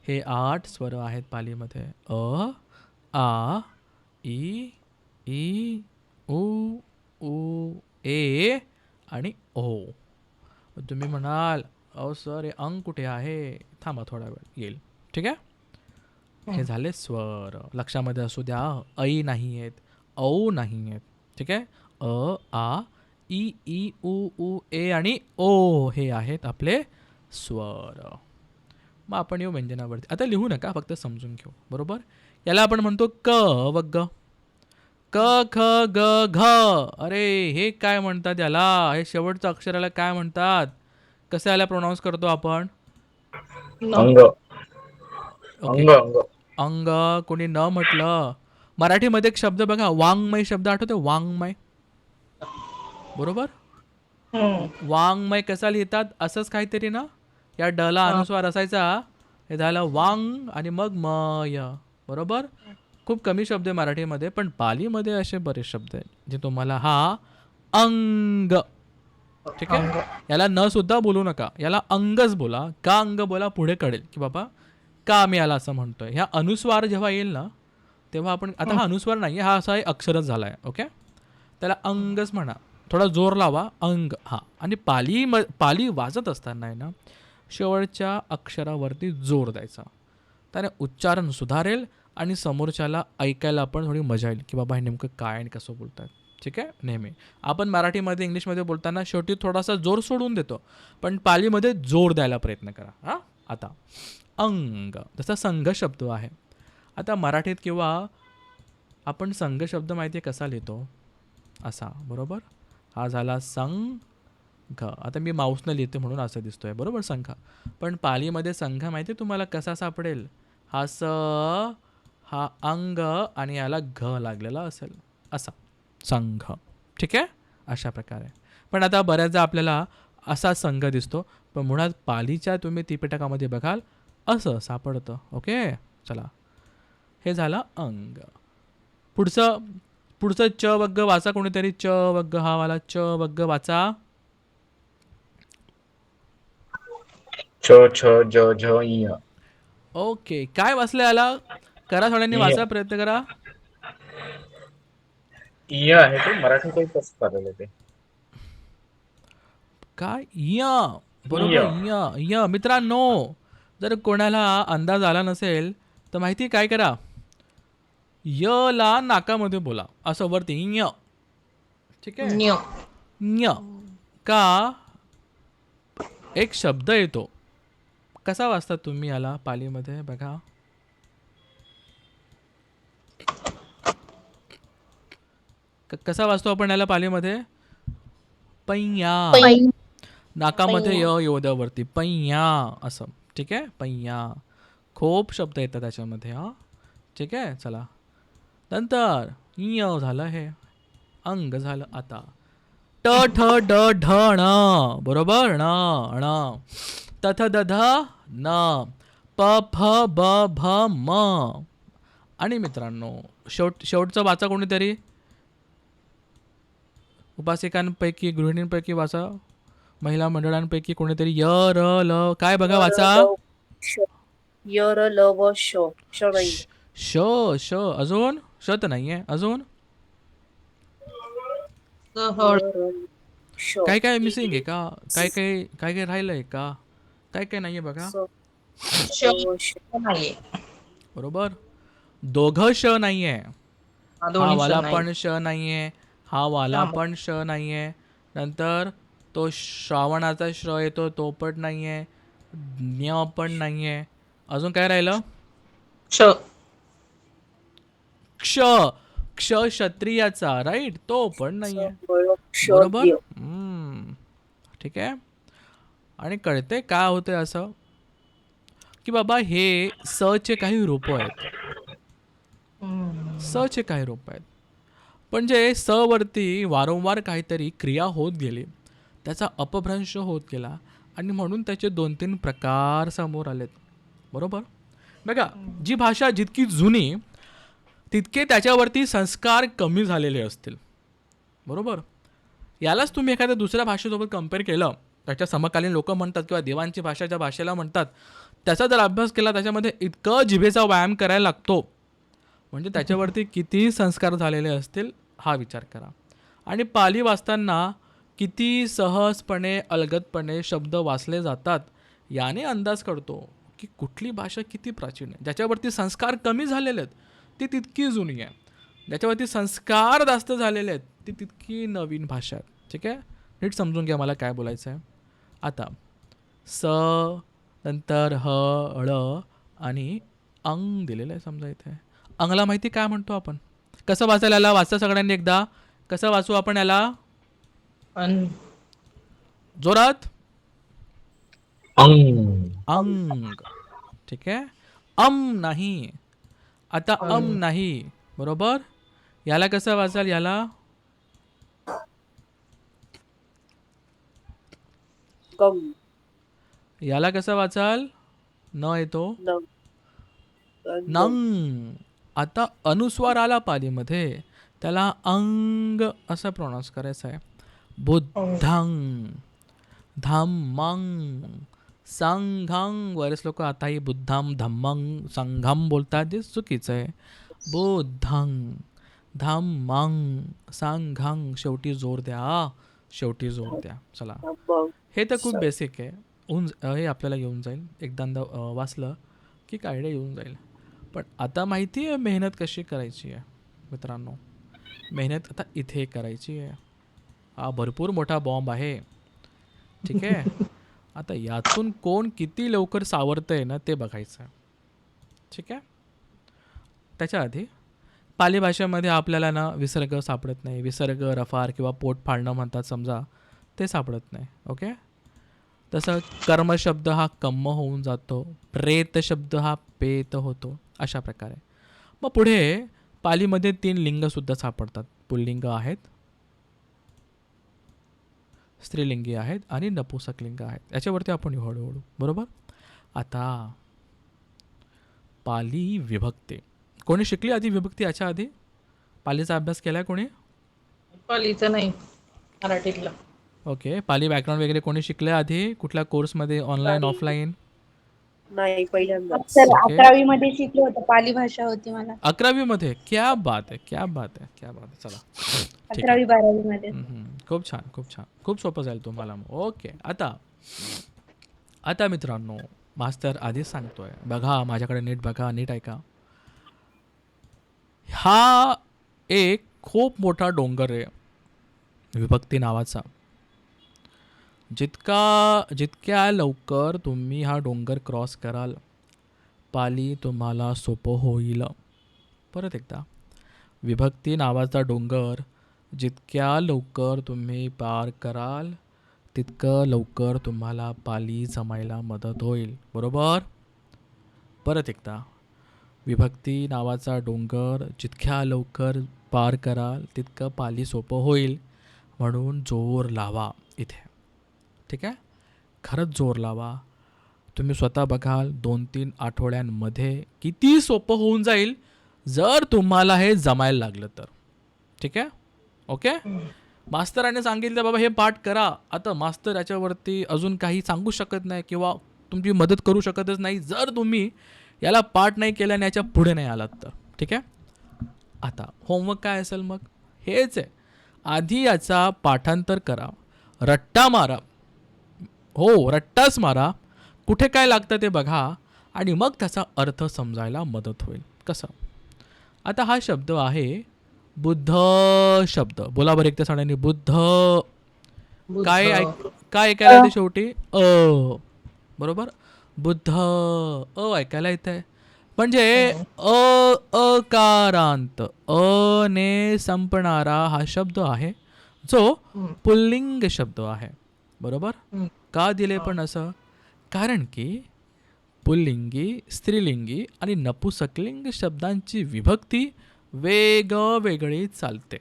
हे 8 स्वर आहेत पालीमध्ये. अ, आ, ई, ई, उ, ए आणि ओ. तुम्ही म्हणाल, अहो सर हे अंग कुठे आहे? थांबा थोडा वेळ, येईल. ठीक आहे. हे झाले स्वर. लक्षामध्ये असू द्या, ऐ नाही आहेत, औ नाही आहेत. ठीक आहे. अ, आ, ई, उ, ए आणि ओ हे आहेत आपले स्वर. मग आपण येऊ व्यंजनावरती. आता लिहू नका, फक्त समजून घेऊ. बरोबर. याला आपण म्हणतो क व ग. क, ख, ग, घ. अरे हे काय म्हणतात याला? हे शेवटचं अक्षराला काय म्हणतात? कसं याला प्रोनाऊन्स करतो आपण? अंग ओके. अंग अंग अंग. कोणी न म्हटलं. मराठीमध्ये एक शब्द बघा, वाङ्मय शब्द आठवतो? वाङ्मय. बरोबर. वाङ्मय कसा लिहितात? असंच काहीतरी ना. या डला अनुस्वार असायचा. हे झालं वांग आणि मग मय. बरोबर. खूप कमी शब्द आहे मराठीमध्ये, पण पालीमध्ये असे बरेच शब्द आहेत जे तुम्हाला हा अंग. ठीक आहे. याला न सुद्धा बोलू नका, याला अंगच बोला. का अंग बोला, पुढे कळेल की बाबा का मी याला असं म्हणतोय. ह्या अनुस्वार जेव्हा येईल ना, तेव्हा आपण, आता हा अनुस्वार नाही, हा असा अक्षरच झाला आहे. ओके. त्याला अंगच म्हणा. थोडा जोर लावा, अंग. हा. आणि पाली वाचत असताना आहे ना, शेवटच्या अक्षरावरती जोर द्यायचा. त्याने उच्चारण सुधारेल आणि समोरच्याला ऐकायला पण थोडी मजा येईल की बाबा हे नेमकं काय आणि कसं बोलतात. ठीक आहे. नेहमी आपण मराठीमध्ये इंग्लिशमध्ये बोलताना शेवटी थोडासा जोर सोडून देतो, पण पालीमध्ये जोर द्यायला प्रयत्न करा. हां. आता अंग, जसा संघ शब्द आहे. आता मराठीत किंवा आपण संघ शब्द माहिती आहे कसा लिहितो? असा. बरोबर. हा झाला संघ. आता मी माऊसनं लिहिते म्हणून असं दिसतोय. बरोबर. संघ. पण पालीमध्ये संघ माहिती आहे तुम्हाला कसा सापडेल? हा स, हा अंग आणि याला घ लागलेला असेल, असा संघ. ठीक आहे. अशा प्रकारे. पण आता बऱ्याचदा आपल्याला असा संघ दिसतो, पण मुळात पालीच्या तुम्ही त्रिपिटकामध्ये बघाल असं सापडतं. ओके. चला, हे झालं अंग. पुढचं च वग्ग वाचा कोणीतरी. च वग्ग, हा वाला च वग्ग वाचा. छ छ ज झ इ ओके. काय वाचलं याला? करा, थोड्यांनी इ वाचा, प्रयत्न करा. इ आहे ते मराठीतही तसंच आलेलं ते. काय? य. बरोबर. य. मित्रांनो, जर कोणाला अंदाज आला नसेल तर माहिती काय करा, य ला नाकामध्ये बोला, असं वरती य. ठीक आहे. य. का एक शब्द येतो, कसा वाचता तुम्ही याला पालीमध्ये? बघा. कसा वाचतो आपण याला पालीमध्ये? पैया. नाकामध्ये य येऊ द्या वरती. पैया असं. ठीक आहे. पैया. खूप शब्द येतात त्याच्यामध्ये. हा. ठीक आहे. चला, नंतर य झालं, हे अंग झालं. आता ट ठ ड ढ ण. बरोबर. ण ण. तथ दध न. प फ ब भ म. आणि मित्रांनो, शेवटचं वाचा कोणीतरी. उपासिकांपैकी, गृहिणींपैकी वाचा. महिला मंडळांपैकी कोणीतरी. य र ल. काय बघा, वाचा. य र ल व श. श. श. अजून श तर नाहीये. अजून काय काय मिसिंग आहे का? काय काय राहिलंय का? काय काय नाहीये बघा. बरोबर. दोघं श नाहीये. हा वाला पण श नाहीये. हा वाला पण श नाहीये. नंतर तो श्रावणाचा श येतो तो पण नाहीये. न्य पण नाहीये. अजून काय राहिलं? क्ष. क्ष क्षत्रियाचा, राईट, तो पण नाहीये. बरोबर. ठीक आहे. आणि कळते काय होतंय असं की बाबा हे स चे काही रूप आहेत. स चे काही रूप आहेत, पण जे स वरती वारंवार काहीतरी क्रिया होत गेली, त्याचा अपभ्रंश होत गेला आणि म्हणून त्याचे 2-3 प्रकार समोर आलेत. बरोबर. बघा, जी भाषा जितकी जुनी तितके त्याच्यावरती संस्कार कमी झालेले असतील. बरोबर. यालाच तुम्ही एखाद्या दुसऱ्या भाषेसोबत कम्पेअर केलं, त्याच्या समकालीन लोक म्हणतात किंवा देवांची भाषा ज्या भाषेला म्हणतात, त्याचा जर अभ्यास केला, त्याच्यामध्ये इतकं जिभेचा व्यायाम करायला लागतो, म्हणजे त्याच्यावरती किती संस्कार झालेले असतील हा विचार करा. आणि पाली वाचताना किती सहजपणे अलगदपणे शब्द वाचले जातात, याने अंदाज कळतो की कुठली भाषा किती प्राचीन आहे. ज्याच्यावरती संस्कार कमी झालेले आहेत ती तितकी जुनी आहे, ज्याच्यावरती संस्कार जास्त झालेले आहेत ती तितकी नवीन भाषा आहे. ठीक आहे, नीट समजून घ्या मला काय बोलायचं आहे. आता स नंतर ह ळ आणि अंग दिलेलं आहे. समजा इथे अंगला माहिती काय म्हणतो आपण, कसं वाचायला याला, वाचा सगळ्यांनी एकदा, कसं वाचू आपण याला जोरात, अंग. ठीक आहे, नाही, आता नाही, बरोबर. याला कसं वाचाल, याला गम याला कसं वाचाल, न येतो नम नंग. आता अनुस्वार आला पालीमध्ये, त्याला अंग असं प्रोनाऊन्स करायचं आहे. बुद्धंग, धम्मंग, संघंग. बरेच लोक आताही बुद्धम धम्मंग संघम बोलतात, जे चुकीचं आहे. बुद्धंग, धम्मंग, संघंग. शेवटी जोर द्या, शेवटी जोर द्या. चला, हे तर खूप बेसिक आहे. हे आपल्याला येऊन जाईल, एकदा वाचलं की आयडिया येऊन जाईल. पण आता माहिती आहे मेहनत कशी करायची आहे मित्रांनो. मेहनत आता इथे करायची आहे. हा भरपूर मोठा बॉम्ब आहे. ठीक आहे, आता यातून कोण किती लवकर सावरतंय ना ते बघायचं आहे. ठीक आहे, त्याच्या आधी पाली भाषेमध्ये आपल्याला ना विसर्ग सापडत नाही. विसर्ग, रफार किंवा पोट फाडणं म्हणतात समजा, ते सापडत नाही. ओके, तसं कर्म शब्द हा कम्म होऊन जातो, प्रेत शब्द हा पेत होतो, अशा प्रकारे. मग पुढे पालीमध्ये 3 लिंगसुद्धा सापडतात. पुल्लिंग आहेत, स्त्रीलिंगी आहेत आणि नपुंसकलिंग आहेत. याच्यावरती आपण हळूहळू, बरोबर. आता पाली विभक्ती कोणी शिकली आधी, विभक्ती याच्या आधी पालीचा अभ्यास केलाय कोणी? पालीचं नाही, मराठीतलं. ओके, पाली व्याकरण वगैरे कोणी शिकलंय आधी कुठल्या कोर्समध्ये, ऑनलाईन ऑफलाईन? नाही, पहिल्यांदाच. सर ओके, 11वी मध्ये शिकलो होतं, पाली भाषा होती मला. 11वी मध्ये. क्या बात आहे, क्या बात आहे, क्या बात आहे. चला, ठीक आहे. 11वी 12वी मध्ये. खूप छान, खूप छान, खूप सोपं जाईल तुम्हाला. ओके, आता मित्रांनो, मास्तर आधीच सांगतोय, बघा माझ्याकडे, नीट बघा, नीट ऐका. हा एक खूप मोठा डोंगर आहे विभक्ती नावाचा. जितक्या लवकर तुम्ही हा डोंगर क्रॉस कराल, पाली तुम्हाला सोपं होईल. परत एकदा, विभक्ती नावाचा डोंगर जितक्या लवकर तुम्ही पार कराल, तितकं लवकर तुम्हाला पाली जमायला मदत होईल, बरोबर. परत एकदा, विभक्ती नावाचा डोंगर जितक्या लवकर पार कराल तितकं पाली सोपं होईल. म्हणून जोर लावा इथे. ठीक आहे, खरंच जोर लावा. तुम्ही स्वतः बघाल 2-3 आठवड्यांमध्ये किती सोपं होऊन जाईल जर तुम्हाला हे जमायला लागलं तर. ठीक आहे, ओके. मास्तराने सांगितलं बाबा हे पाठ करा. आता मास्तर याच्यावरती अजून काही सांगू शकत नाही किंवा तुमची मदत करू शकतच नाही जर तुम्ही याला पाठ नाही केला आणि याच्या पुढे नाही आलात तर. ठीक आहे, आता होमवर्क काय असेल मग, हेच आहे. आधी याचा पाठांतर करा, रट्टा मारा. हो, रट्टाच मारा, कुठे काय लागतं ते बघा आणि मग त्याचा अर्थ समजायला मदत होईल. कसं, आता हा शब्द आहे बुद्ध शब्द. बोला बरं एकदा सगळ्यांनी, बुद्ध. काय ऐकायला येते शेवटी? बरोबर, बुद्ध. ऐकायला येत आहे, म्हणजे अकारांत ने संपणारा हा शब्द आहे, जो पुल्लिंग शब्द आहे, बरोबर. का दिले पण असं? कारण की पुल्लिंगी, स्त्रीलिंगी आणि नपुंसकलिंग शब्दांची विभक्ती वेगवेगळी चालते.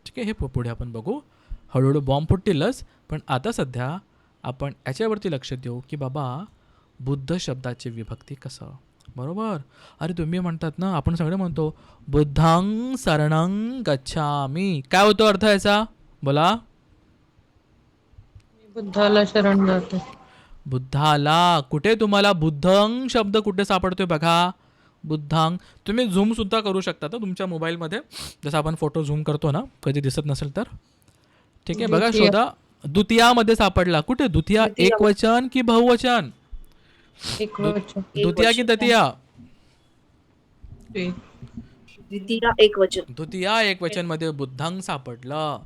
ठीक आहे, हे पुढे आपण बघू, हळूहळू बॉम्ब फुटतीलच. पण आता सध्या आपण याच्यावरती लक्ष देऊ की बाबा बुद्ध शब्दाची विभक्ती कसं, बरोबर. अरे तुम्ही म्हणतात ना, आपण सगळे म्हणतो बुद्धं शरणं गच्छामि. काय होतो अर्थ याचा, बोला? बुद्धाला शरण जाते. बुद्धाला. कुठे तुम्हाला बुद्धंग शब्द कुठे सापडतोय बघा. बुद्धांग. तुम्ही झूम सुद्धा करू शकता तर तुमच्या मोबाईलमध्ये, जसं आपण फोटो झूम करतो ना, कधी दिसत नसेल तर. ठीक आहे, बघा द्वितीय. शोधा. द्वितीयामध्ये सापडला. कुठे द्वितीया? द्वितीया. एकवचन की बहुवचन? एकवचन. द्वितीया की तृतीया? एक. द्वितीया एकवचन. द्वितीया एकवचन मध्ये बुद्धांग सापडलं.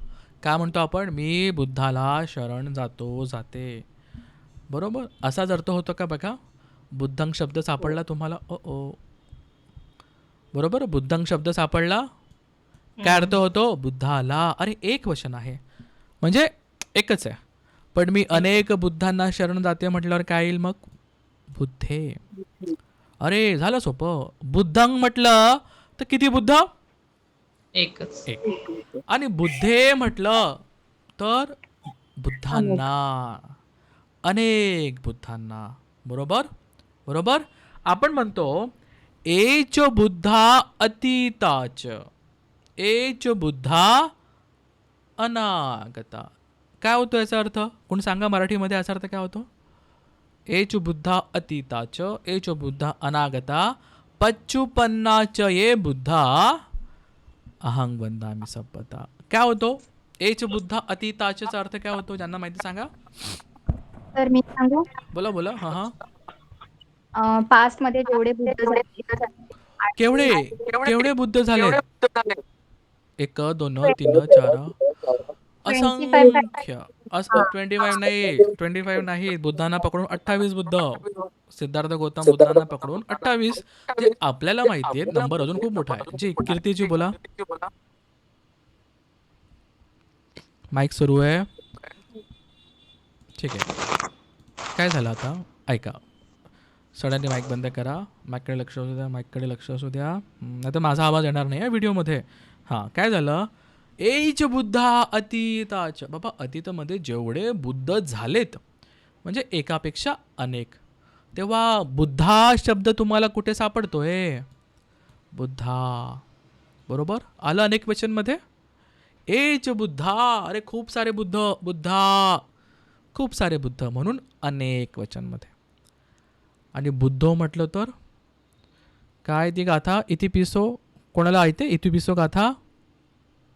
काय म्हणतो आपण? मी बुद्धाला शरण जातो, जाते. बरोबर, असाच अर्थ होतो का बघा. बुद्धांग शब्द सापडला तुम्हाला. ओ बरोबर, बुद्धांग शब्द सापडला. काय अर्थ होतो? बुद्धाला. अरे एक वचन आहे म्हणजे एकच आहे, पण मी अनेक बुद्धांना शरण जाते म्हटल्यावर काय येईल मग? बुद्धे. अरे झालं सोपं. बुद्धांग म्हटलं तर किती बुद्ध? एकच. एक. आणि बुद्धे म्हटलं तर बुद्धांना, अनेक बुद्धांना. बरोबर बरोबर. आपण म्हणतो एच बुद्धा अतीताच, एच बुद्धा अनागता. काय होतो याचा अर्थ? कोण सांगा मराठीमध्ये याचा अर्थ काय होतो? एच बुद्धा अतीताच, एच बुद्धा अनागता, पच्चुपन्नाच ये बुद्धा अहंग वंदामी सभ्यता. काय होतो एच बुद्धा अतीताचा अर्थ? काय होतो? ज्यांना माहिती सांगा. तर मी सांगू, बोला बोला. हा हा. पास्ट मध्ये जेवढे बुद्ध झाले केवढे केवढे बुद्ध झालेत? 1 2 3 4 असंख्य. 25 नाही, 25 नाही. बुद्धांना पकडून 28 बुद्ध. सिद्धार्थ गौतम बुद्धांना पकडून 28. जे आपल्याला माहिती आहे नंबर अजून खूप मोठा आहे. जी कीर्तीजी बोला. माईक सुरू आहे. ठीक आहे. काय झालं आता ऐका. सडनली माईक बंद करा. माईककडे लक्ष असू द्या, माईककडे लक्ष असू द्या. नाही तर माझा आवाज येणार नाही आहे व्हिडिओमध्ये. हां, काय झालं? एच बुद्धा अतीताच. बाबा अतीतमध्ये जेवढे बुद्ध झालेत म्हणजे एकापेक्षा अनेक. तेव्हा बुद्धा शब्द तुम्हाला कुठे सापडतोय? बुद्धा. बरोबर आलं अनेक वचनमध्ये. एच बुद्धा. अरे खूप सारे बुद्ध, बुद्धा खूप सारे बुद्ध म्हणून अनेक वचनमध्ये. आणि बुद्धो म्हटलं तर काय ती गाथा? इतिपिसो. कोणाला ऐकते इतिपिसो गाथा?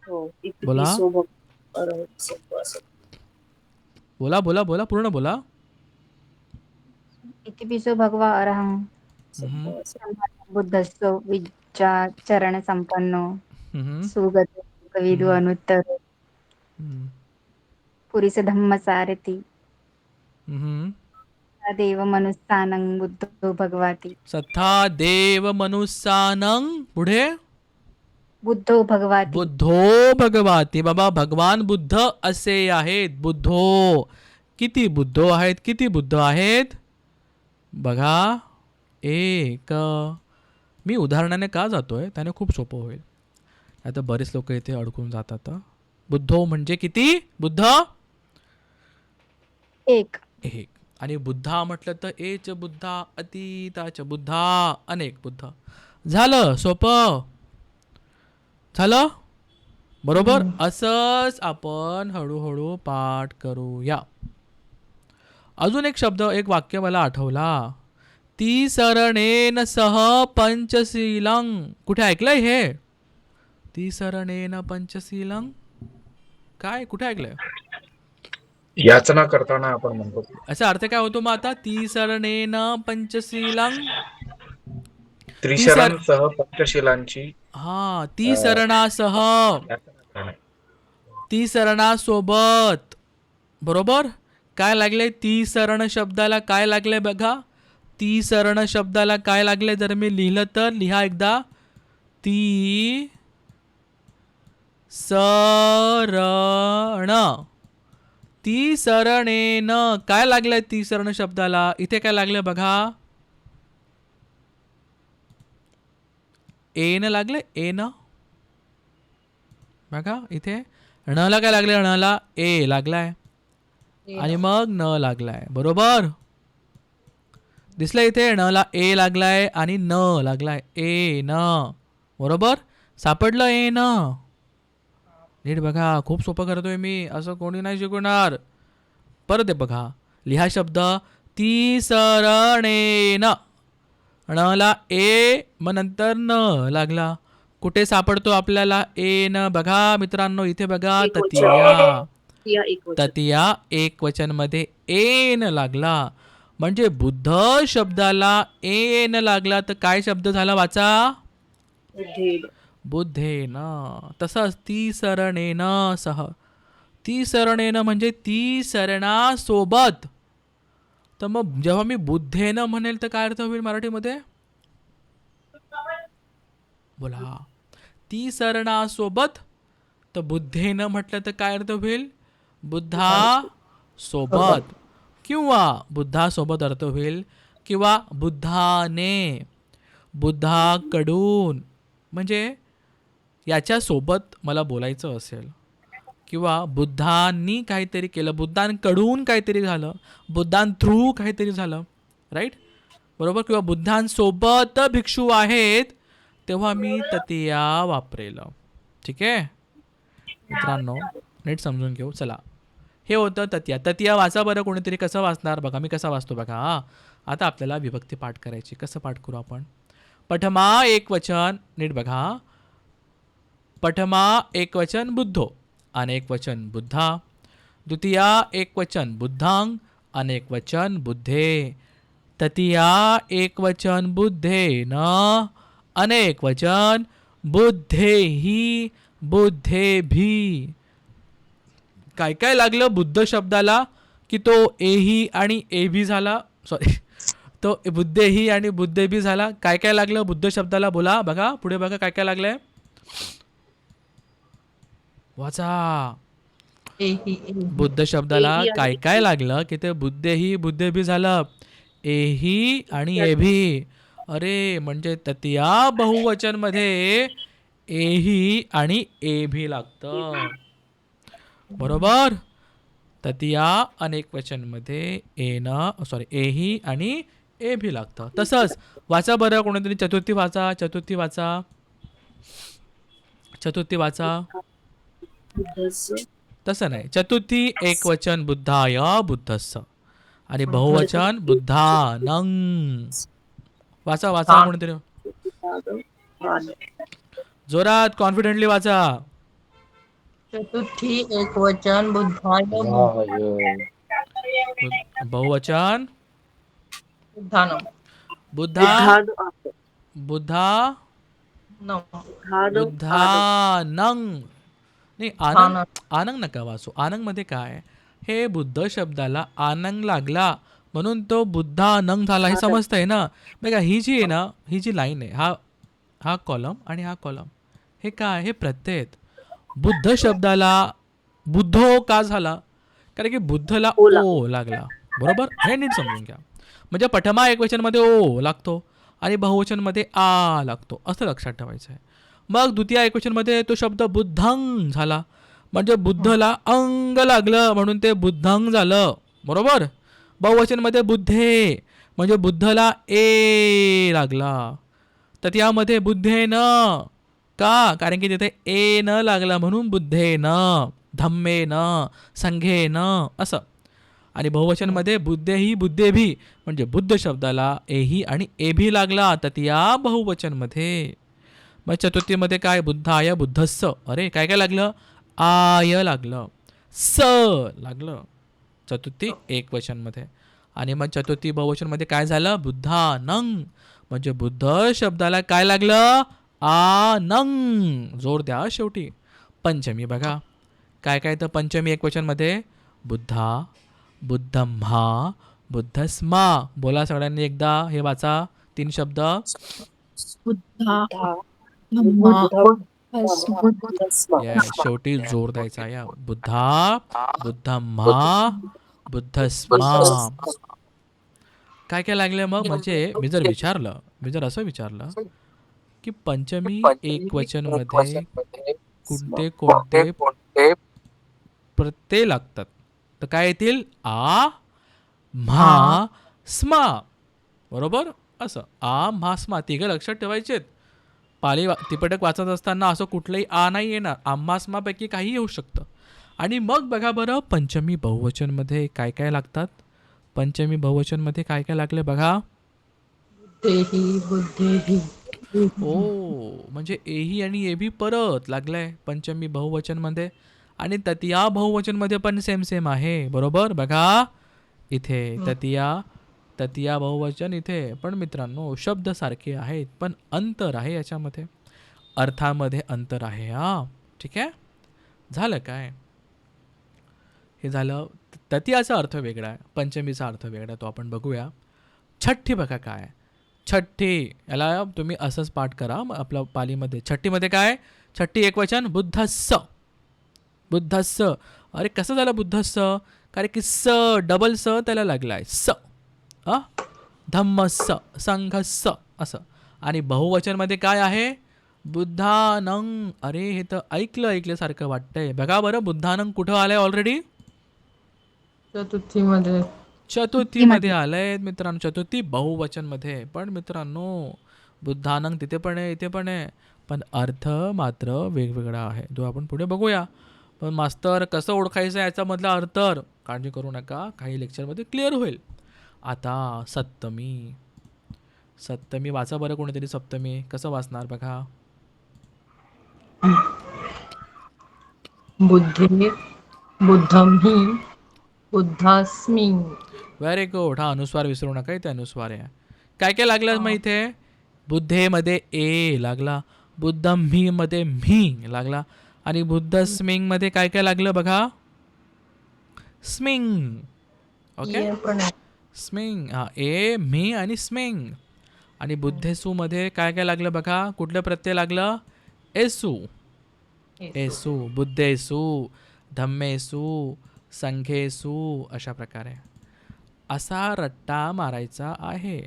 हो. बोला. इतिपिसो भगवते. बोला बोला बोला, पूर्ण बोला. इतिपिसो भगवा अरहं बुद्धस्सो विद्या संपन्नो हम्म, सुगत विदु हम्म, अनुत्तर हम्म, पुरीस धम्म सारथी हम्म. देव मनुस्सानं बुद्धो भगवाती सथा देव मनुष्यानं. पुढे बुद्धो भगवाती. बुद्धो भगवाती. बाबा भगवान बुद्ध असे आहेत. बुद्धो. किती बुद्धो आहेत? किती बुद्ध आहेत बघा? एक. मी उदाहरणाने का जातोय? त्याने खूप सोपं होईल. आता बरेच लोक इथे अडकून जातात. बुद्धो म्हणजे किती बुद्ध? एक. एक. आणि बुद्धा म्हटलं तर एच बुद्धा अतीताच बुद्धा अनेक बुद्ध. झालं सोपं. झालं बरोबर. असंच आपण हळूहळू पाठ करूया. अजून एक शब्द, एक वाक्य मला आठवला. ती सरणेन सह पंचशीलं. कुठे ऐकलंय हे? ती सरणेन पंचशीलं. काय कुठे ऐकलंय? याचना करताना आपण म्हणतो. याचा अर्थ काय होतो मग आता? ती सरणेन पंचशीलं. ती सर त्रिशरणसह पंचशिलांची हा ती सरणासह, याचना करणे. ती सरणासोबत. बरोबर. काय लागले? ती सरण शब्दाला काय लागले बघा? ती सरण शब्दाला काय लागले? जर मी लिहिलं तर लिहा एकदा. ती सरण. ती सरणेन काय लागलंय? ती सरण शब्दाला इथे काय लागले बघा? एन लागले. एन बघा इथे. णला काय लागले? णला ए लागलाय आणि मग न लागलाय. बरोबर दिसलं इथे? णला ए लागलाय आणि न लागलाय. ए न. बरोबर सापडलं ए न. नीट बघा. खूप सोपं करतोय मी. असं कोणी नाही शिकवणार. परत बघा, लिहा शब्द तिसरणेन. णला ए, मग नंतर न लागला. कुठे सापडतो आपल्याला ए न? बघा मित्रांनो, इथे बघा, एक वचन. ततिया. तृतीया एक वचन. ततिया एक वचनमध्ये एन लागला. म्हणजे बुद्ध शब्दाला एन लागला तर काय शब्द झाला? वाचा. बुद्धेन. बुद्धेन. तसंच तिसरणेन सह. तिसरणेन म्हणजे तिसरणासोबत. तर मग जेव्हा मी बुद्धेन म्हणेल तर काय अर्थ होईल मराठीमध्ये? बोला. तिसरणासोबत. तर बुद्धेन म्हटलं तर काय अर्थ होईल? बुद्धा सोबत. किंवा बुद्धासोबत अर्थ होईल, किंवा बुद्धाने, बुद्धाकडून. म्हणजे याच्यासोबत मला बोलायचं असेल, किंवा बुद्धांनी काहीतरी केलं, बुद्धांकडून काहीतरी झालं, बुद्धांथ्रू काहीतरी झालं, राईट, बरोबर. किंवा बुद्धांसोबत भिक्षू आहेत, तेव्हा मी ततिया वापरेल. ठीक आहे मित्रांनो, नीट समजून घेऊ. चला, हे होतं ततिया. ततिया वाचा बरं कोणीतरी. कसं वाचणार बघा, मी कसा वाचतो बघा. आता आपल्याला विभक्ती पाठ करायची. कसं पाठ करू आपण? पठमा एक वचन, नीट बघा. पठमा एक वचन बुद्धो, अनेक वचन बुद्धा. द्वितीया एक वचन बुद्धांग, अनेक वचन बुद्धे. ततिया एक वचन बुद्धेन, अनेक वचन बुद्धेही, बुद्धेभी. काय काय लागलं बुद्ध शब्दाला की तो एही आणि एभी झाला. सॉरी, तो बुद्धेही आणि बुद्धेभी झाला. काय काय लागलं बुद्ध शब्दाला? बोला बघा, पुढे बघा काय काय लागलंय. वाचा. बुद्ध शब्दाला एही आणि काय काय लागलं की ते बुद्धेही बुद्धेभी झालं. एही आणि एभी. अरे म्हणजे ततिया बहुवचन मध्ये एही आणि एभी लागतं, बरोबर. ततिया अनेक वचन मध्ये एही आणि एभी लागतं. तसंच वाचा बरं कोणीतरी. चतुर्थी वाचा. चतुर्थी वाचा. चतुर्थी वाचा. बुद्धस्य. तसं नाही. चतुर्थी एक वचन बुद्धाय, बुद्धस्स. आणि बहुवचन बुद्धानं. वाचा वाचा कोणीतरी. पाद. जोरात कॉन्फिडेंटली वाचा. चतुर्थी एक वचन बुद्धाय बहुवचन बुद्धानं बुद्धा बुद्धाद आद. बुद्धा न बुद्धाद आद. बुद्धानंग. नाही आनंग, आनंग नका वाचू. आनंग मध्ये काय, हे बुद्ध शब्दाला आनंग लागला म्हणून तो बुद्धानंग झाला, हे समजतंय ना. बघा ही जी आहे ना, ही जी लाईन आहे, हा कॉलम आणि हा कॉलम, हे काय, हे प्रत्यय आहेत. बुद्ध शब्दाला बुद्धो का झाला? कारण की बुद्धला ओ लागला, बरोबर. हे नीट समजून घ्या. म्हणजे पठमा एक वचनमध्ये ओ लागतो आणि बहुवचनमध्ये आ लागतो, असं लक्षात ठेवायचं आहे. मग द्वितीय एकवचनमध्ये तो शब्द बुद्धंग झाला, म्हणजे बुद्धला अंग लागलं म्हणून ते बुद्धंग झालं, बरोबर. बहुवचनमध्ये बुद्धे म्हणजे बुद्धला ए लागला. तर त्यामध्ये बुद्धेन का, कारण की तिथे ए न लागला म्हणून बुद्धेन, धम्मेन, संघेन असं. आणि बहुवचनमध्ये बुद्धेही बुद्धेभी म्हणजे बुद्ध शब्दाला एही आणि एभी लागला, तर त्या बहुवचनमध्ये. मग चतुर्थीमध्ये काय, बुद्धाय बुद्धस्स. अरे काय काय लागलं, आय लागलं, स लागलं चतुर्थी एक वचनमध्ये. आणि मग चतुर्थी बहुवचनमध्ये काय झालं, बुद्धानंग म्हणजे बुद्ध शब्दाला काय लागलं, आनंग. जोर द्या शेवटी. पंचमी बघा काय काय, तर पंचमी एक वचनमध्ये बुद्धा, बुद्धम्हा, बुद्धस्मा. बोला सगळ्यांनी एकदा, हे वाचा 3 शब्द. बुद्धा. शेवटी जोर द्यायचा या. बुद्धा, बुद्धम्हा, बुद्धस्मा. काय काय लागले मग, म्हणजे मी जर असं विचारलं की पंचमी एक वचन मध्ये कोणते कोणते प्रत्यय लागतात, तर काय येतील, आ, म्हा, स्मा, बरोबर. असं आ, म्हा, स्मा तिघं लक्षात ठेवायचेत. पाली त्रिपिटक वाचत असताना असं कुठलंही आ नाही येणार. आम्हा स्मापैकी काही येऊ शकतं. आणि मग बघा बरं, पंचमी बहुवचनमध्ये काय काय लागतात? पंचमी बहुवचनमध्ये काय काय लागले बघा. बुद्धेही बुद्धेही. ओ म्हणजे एही आणि एबी परत लागलाय पंचमी बहुवचनमध्ये. आणि तृतीया बहुवचनमध्ये पण सेम सेम आहे, बरोबर. बघा इथे तृतीया बहुवचन इथे पण मित्रांनो शब्द सारखे आहेत, पण अंतर आहे याच्यामध्ये, अर्थामध्ये अंतर आहे. हा ठीक आहे, झालं काय? हे झालं. तृतीयाचा अर्थ वेगळा आहे, पंचमीचा अर्थ वेगळा आहे, तो आपण बघूया. छठ्ठी बघा काय. छठ्ठी याला तुम्ही असंच पाठ करा आपल्या पालीमध्ये. छठ्ठीमध्ये काय? छठ्ठी एकवचन बुद्धस्स. बुद्धस्स. अरे कसं झालं बुद्धस्स? कारण की स डबल स त्याला लागलाय, स धम्मस्स संघस्स असं. आणि बहुवचनमध्ये काय आहे? बुद्धानंग. अरे हे तर ऐकल्यासारखं वाटतंय. बघा बरं, बुद्धानंग कुठं आलंय ऑलरेडी? चतुर्थीमध्ये. चतुर्थीमध्ये आलंय मित्रांनो, चतुर्थी बहुवचनमध्ये. पण मित्रांनो बुद्धानंग तिथे पण आहे, इथे पण आहे, पण अर्थ मात्र वेगवेगळा आहे, जो आपण पुढे बघूया. पण मास्तर कसं ओळखायचं याचा मधला अर्थ? काळजी करू नका, काही लेक्चरमध्ये क्लिअर होईल. आता सप्तमी. सप्तमी वाचा बरं कोणीतरी. सप्तमी कसं वाचणार बघा. बुद्धे बुद्धं हि बुद्धास्मी. Very good. हा अनुस्वार विसरू नका, इथे अनुस्वार आहे. काय काय लागलं मग इथे? बुद्धेमध्ये ए लागला, बुद्धम्ही मध्ये म्ही लागला, आणि बुद्धस्मिंग मध्ये काय काय लागलं बघा. स्मिंग. ओके, ये पण आहे. स्मिंग. हा ए म्ही आणि स्मिंग. आणि बुद्धेसू मध्ये काय काय लागलं बघा. कुठलं प्रत्यय लागलं? एसू. एसू. बुद्धेसू, धम्मेसू, संघेसू, अशा प्रकारे असा रट्टा मारायचा आहे.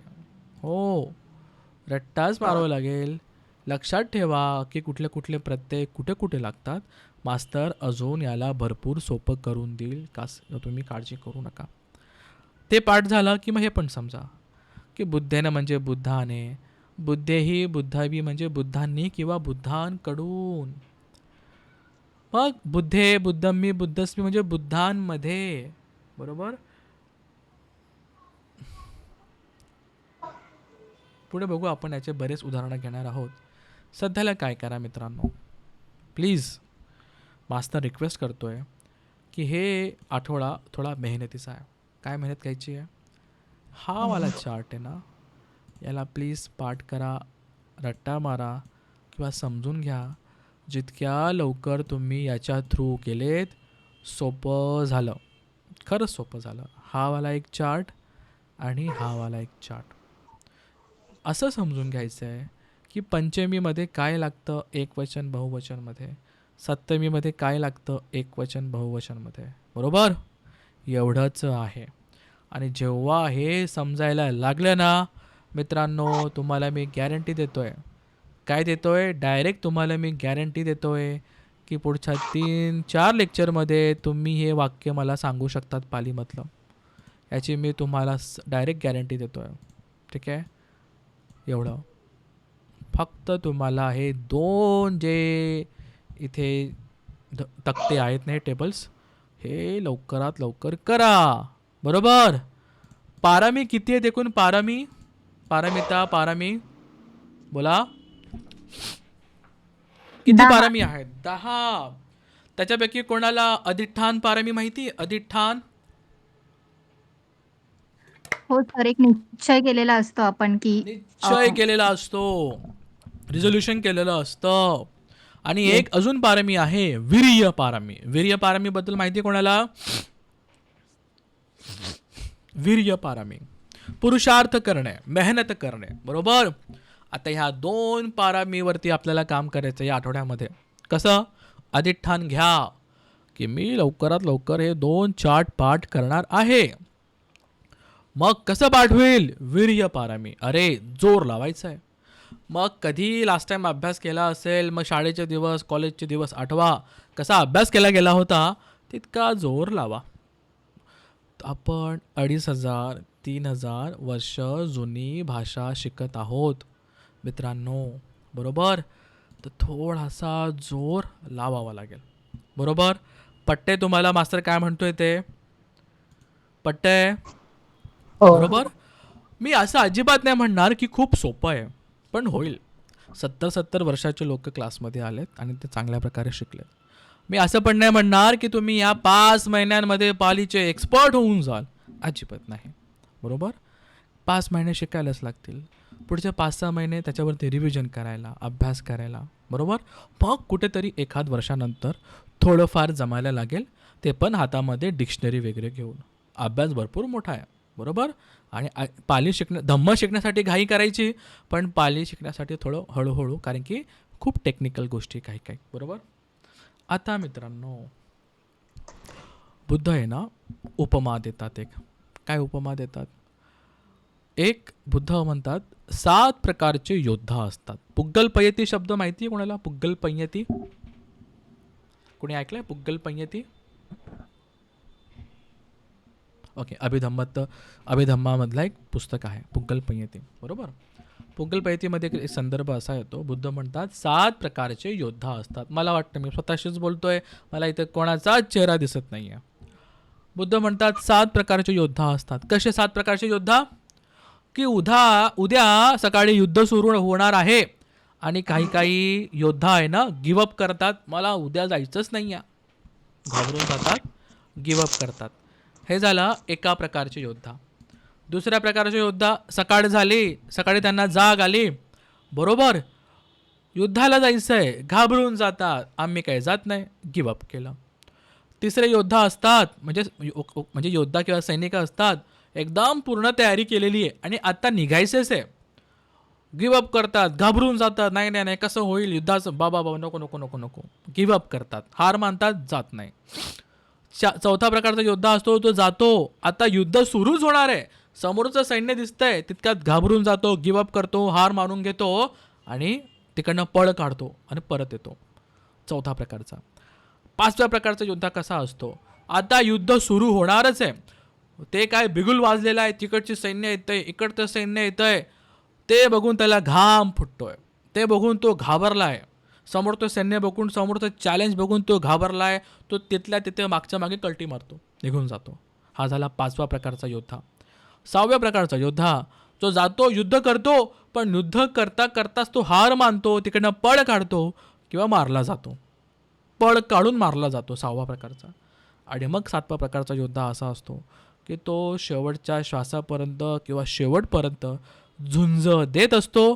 हो, रट्टाच मारावं लागेल. लक्षात ठेवा की कुठले कुठले प्रत्यय कुठे कुठे लागतात. मास्तर अजून याला भरपूर सोपं करून देईल, तुम्ही काळजी करू नका. ते पाठ झालं की मग हे पण समजा की बुद्धेनं म्हणजे बुद्धाने, बुद्धेही बुद्धावी म्हणजे बुद्धांनी किंवा बुद्धांकडून. मग बुद्धे बुद्धम्मी बुद्धस्मी म्हणजे बुद्धांमध्ये, बरोबर. पुढे बघू आपण, याचे बरेच उदाहरणं घेणार आहोत. सध्याला काय करा मित्रांनो, प्लीज मास्तर रिक्वेस्ट करतोय की हे आठवडा थोडा मेहनतीचा आहे. काय मेहनत घ्यायची आहे? हा वाला चार्ट आहे ना, याला प्लीज पाठ करा, रट्टा मारा किंवा समजून घ्या. जितक्या लवकर तुम्ही याच्या थ्रू गेलेत, सोपं झालं, खरंच सोपं झालं. हा वाला एक चार्ट आणि हा वाला एक चार्ट. असं समजून घ्यायचं आहे की पंचमीमध्ये काय लागतं एकवचन बहुवचनमध्ये, सप्तमीमध्ये काय लागतं एकवचन बहुवचनमध्ये, बरोबर. एवढंच आहे. आणि जेव्हा हे समजायला लागलं ना मित्रांनो, तुम्हाला मी गॅरंटी देतोय. काय देतोय? डायरेक्ट तुम्हाला मी गॅरंटी देतोय की पुढच्या 3-4 लेक्चरमध्ये तुम्ही हे वाक्य मला सांगू शकतात पालीमधलं. याची मी तुम्हाला डायरेक्ट गॅरंटी देतोय. ठीक आहे, एवढं. फक्त तुम्हाला हे 2 जे इथे तक्ते आहेत ना, हे टेबल्स, हे लवकरात लवकर करा, बरोबर. पारमी किती आहेत एकूण? पारमिता पारमी बोला, किती 10. पारमी आहेत? 10. त्याच्यापैकी कोणाला अधिष्ठान पारमी माहिती? अधिष्ठान. हो सर, एक निश्चय केलेला असतो आपण की निश्चय केलेला असतो, रिझोल्युशन केलेलं असतं. आणि एक अजून पारमी आहे, वीर्य पारमी. वीर्य पारमी बद्दल माहिती कोणाला? वीर्य पारमी, पुरुषार्थ करणे, मेहनत करणे, बरोबर. आता ह्या 2 पारमीवरती आपल्याला काम करायचं या आठवड्यामध्ये. कसं? अधिष्ठान घ्या की मी लवकरात लवकर हे 2 चार्ट पाठ करणार आहे. मग कसं पाठ होईल? वीर्य पारमी. अरे जोर लावायचा आहे. मग कधी लास्ट टाइम अभ्यास केला असेल, मग शाळेचे दिवस, कॉलेजचे दिवस आठवा, कसा अभ्यास केला गेला होता, तितका जोर लावा. आपण 2500-3000 वर्ष जुनी भाषा शिकत आहोत मित्रांनो, बरोबर. तर थोडासा जोर लावावा लागेल, बरोबर. पट्टे तुम्हाला मास्तर काय म्हणतोय ते? पट्टे हो. बरोबर. मी असं अजिबात नाही म्हणणार की खूप सोपं आहे, पण होईल. 70 वर्षाचे लोक क्लासमध्ये आलेत आणि ते चांगल्या प्रकारे शिकलेत. मी असं पण नाही म्हणणार की तुम्ही या 5 महिन्यांमध्ये पालीचे एक्सपर्ट होऊन जाल, अजिबात नाही. बरोबर. 5 महिने शिकायलाच लागतील. पुढचे 5-6 महिने त्याच्यावरती रिव्हिजन करायला, अभ्यास करायला. बरोबर. मग कुठेतरी एखाद वर्षानंतर थोडंफार जमायला लागेल, ते पण हातामध्ये डिक्शनरी वगैरे घेऊन. अभ्यास भरपूर मोठा आहे. बरोबर. आणि पाली धम्म शिकण्यासाठी घाई करायची, पण पाली शिकण्यासाठी थोडं हळूहळू, कारण की खूप टेक्निकल गोष्टी काही काही. बरोबर. आता मित्रांनो, बुद्ध आहे ना, उपमा देतात. एक काय उपमा देतात? एक बुद्ध म्हणतात 7 प्रकारचे योद्धा असतात. पुग्गलपयती शब्द माहिती आहे कोणाला? पुग्गलपयती कोणी ऐकलंय? पुग्गलपयती. ओके. अभिधम्मामधला एक पुस्तक आहे पुग्गलपयती. बरोबर. पुग्गलपयतीमध्ये एक संदर्भ असा येतो, बुद्ध म्हणतात 7 प्रकारचे योद्धा असतात. मला वाटतं मी स्वतःशीच बोलतोय, मला इथे कोणाचाच चेहरा दिसत नाही आहे. बुद्ध म्हणतात 7 प्रकारचे योद्धा असतात. कसे 7 प्रकारचे योद्धा? की उद्या सकाळी युद्ध सुरू होणार आहे आणि काही काही योद्धा आहे ना, गिवअप करतात, मला उद्या जायचंच नाही आहे, घाबरून जातात, गिवअप करतात. हे झालं एका प्रकारचे योद्धा. दुसऱ्या प्रकारचे योद्धा, सकाळ झाली, सकाळी त्यांना जाग आली, बरोबर, युद्धाला जायचं आहे, घाबरून जातात, आम्ही काय जात नाही, गिवअप केलं. तिसरे योद्धा असतात, म्हणजे योद्धा किंवा सैनिक असतात, एकदम पूर्ण तयारी केलेली आहे आणि आता निघायचंच आहे, गिवअप करतात, घाबरून जातात, नाही नाही नाही कसं होईल युद्धाचं, बाबा नको नको नको नको, गिवअप करतात, हार मानतात, जात नाही. चौथा प्रकारचा योद्धा असतो, तो जातो, आता युद्ध सुरूच होणार आहे, समोरचं सैन्य दिसतंय, तितक्यात घाबरून जातो, गिवअप करतो, हार मानून घेतो आणि तिकडनं पळ काढतो आणि परत येतो. चौथा प्रकारचा. 5व्या प्रकारचा योद्धा कसा असतो? आता युद्ध सुरू होणारच आहे, ते काय बिगुल वाजलेला आहे, तिकडची सैन्य येतंय, इकडचं सैन्य येतंय, ते बघून त्याला घाम फुटतोय, ते बघून तो घाबरलाय, समोरचं सैन्य बघून, समोरचं चॅलेंज बघून तो घाबरलाय, तो तिथल्या तिथे मागच्या मागे कल्टी मारतो, निघून जातो. हा झाला 5व्या प्रकारचा योद्धा. 6व्या प्रकारचा योद्धा, जो जातो, युद्ध करतो, पण युद्ध करता करताच तो हार मानतो, तिकडनं पळ काढतो किंवा मारला जातो, पळ काढून मारला जातो, 6व्या प्रकारचा. आणि मग 7व्या प्रकारचा योद्धा असा असतो की तो शेवटच्या श्वासापर्यंत किंवा शेवटपर्यंत झुंज देत असतो,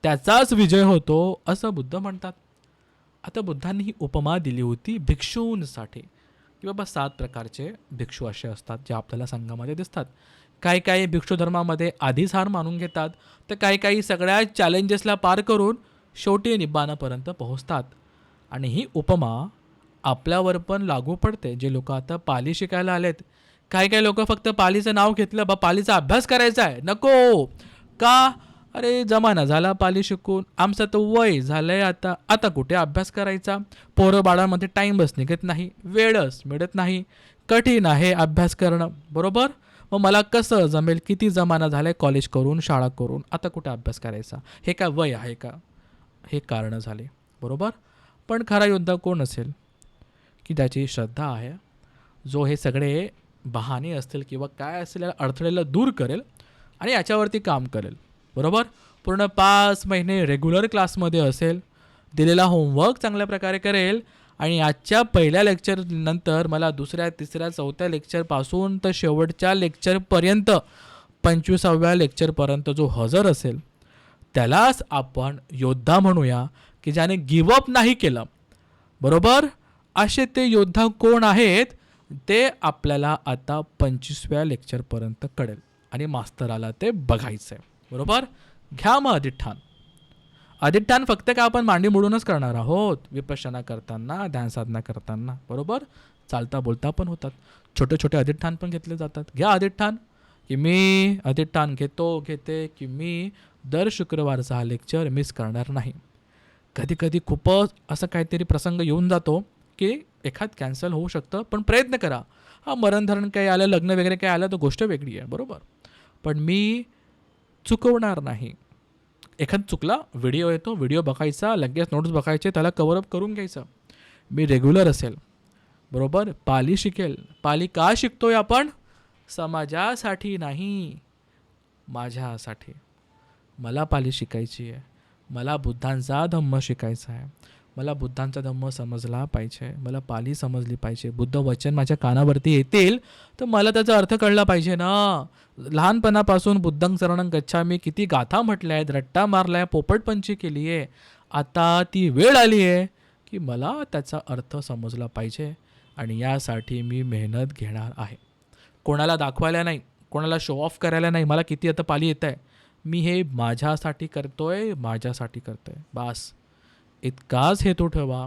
त्याचाच विजय होतो, असं बुद्ध म्हणतात. आता बुद्धांनी ही उपमा दिली होती भिक्षूंसाठी, की बाबा 7 प्रकारचे भिक्षू असे असतात जे आपल्याला संघामध्ये दिसतात. काही काही भिक्षू धर्मामध्ये आधीच हार मानून घेतात, तर काही काही सगळ्या चॅलेंजेसला पार करून शेवटी निब्बाणापर्यंत पोहोचतात. आणि ही उपमा आपल्यावर पण लागू पडते, जे लोक आता पाली शिकायला आलेत. काही काही लोक फक्त पालीचं नाव घेतलं, बा पालीचा अभ्यास करायचा आहे, नको का, अरे जमाना झाला पाली शिकून, आमचं तर वय झालंय, आता कुठे अभ्यास करायचा, पोरं बाळांमध्ये टाईमच निघत नाही, वेळच मिळत नाही, कठीण आहे अभ्यास करणं, बरोबर, मग मला कसं जमेल, किती जमाना झालाय कॉलेज करून, शाळा करून, आता कुठे अभ्यास करायचा, हे काय वय आहे का, हे कारणं झाले, बरोबर. पण खरा योद्धा कोण असेल? की ज्याची श्रद्धा आहे, जो हे सगळे बहाणे असतील किंवा काय असेल अडथळेला दूर करेल आणि याच्यावरती काम करेल, बरोबर. पूर्ण 5 महिने रेग्युलर क्लासमध्ये असेल, दिलेला होमवर्क चांगल्या प्रकारे करेल आणि आजच्या पहिल्या लेक्चरनंतर मला दुसऱ्या, तिसऱ्या, चौथ्या लेक्चरपासून तर शेवटच्या लेक्चरपर्यंत 25व्या लेक्चरपर्यंत जो हजर असेल, त्यालाच आपण योद्धा म्हणूया, की ज्याने गिवअप नाही केलं, बरोबर. असे ते योद्धा कोण आहेत ते आपल्याला आता 25व्या लेक्चरपर्यंत कळेल आणि मास्तराला ते बघायचं आहे, बरोबर. घ्या मग अधिष्ठान फक्त काय आपण मांडी मोडूनच करणार आहोत, विपश्यना करताना, ध्यान साधना करताना, बरोबर, चालता बोलता पण होतात, छोटे छोटे अधिष्ठान पण घेतले जातात. घ्या अधिष्ठान, की मी अधिष्ठान घेते की मी दर शुक्रवारचा हा लेक्चर मिस करणार नाही. कधी कधी खूपच असं काहीतरी प्रसंग येऊन जातो की एखाद कॅन्सल होऊ शकतं, पण प्रयत्न करा. हा मरणधरण काही आलं, लग्न वगैरे काही आलं तर गोष्ट वेगळी आहे, बरोबर, पण मी चुकवणार नाही. एखाद चुकला, व्हिडिओ येतो, व्हिडिओ बघायचा, लगेच नोट्स बघायचे, त्याला कव्हरअप करून घ्यायचं. मी रेग्युलर असेल, बरोबर. पाली शिकेल. पाली का शिकतोय आपण? समाजासाठी नाही, माझ्यासाठी. मला पाली शिकायची आहे. मला बुद्धांचा धम्म शिकायचा आहे. मला बुद्धांचा धम्म समजला पाहिजे. मला पाली समजली पाहिजे. बुद्ध वचन माझ्या कानावरती येतील तर मला त्याचा अर्थ कळला पाहिजे ना. लहानपणापासून बुद्धं शरणं गच्छामी किती गाथा म्हटल्या आहेत, रट्टा मारलाय, पोपटपंची केली आहे. आता ती वेळ आली आहे की मला त्याचा अर्थ समजला पाहिजे आणि यासाठी मी मेहनत घेणार आहे. कोणाला दाखवायला नाही, कोणाला शो ऑफ करायला नाही, मला किती आता पाली येत आहे. मी हे माझ्यासाठी करतोय, माझ्यासाठी करतोय, बास. इतकाच हेतू ठेवा,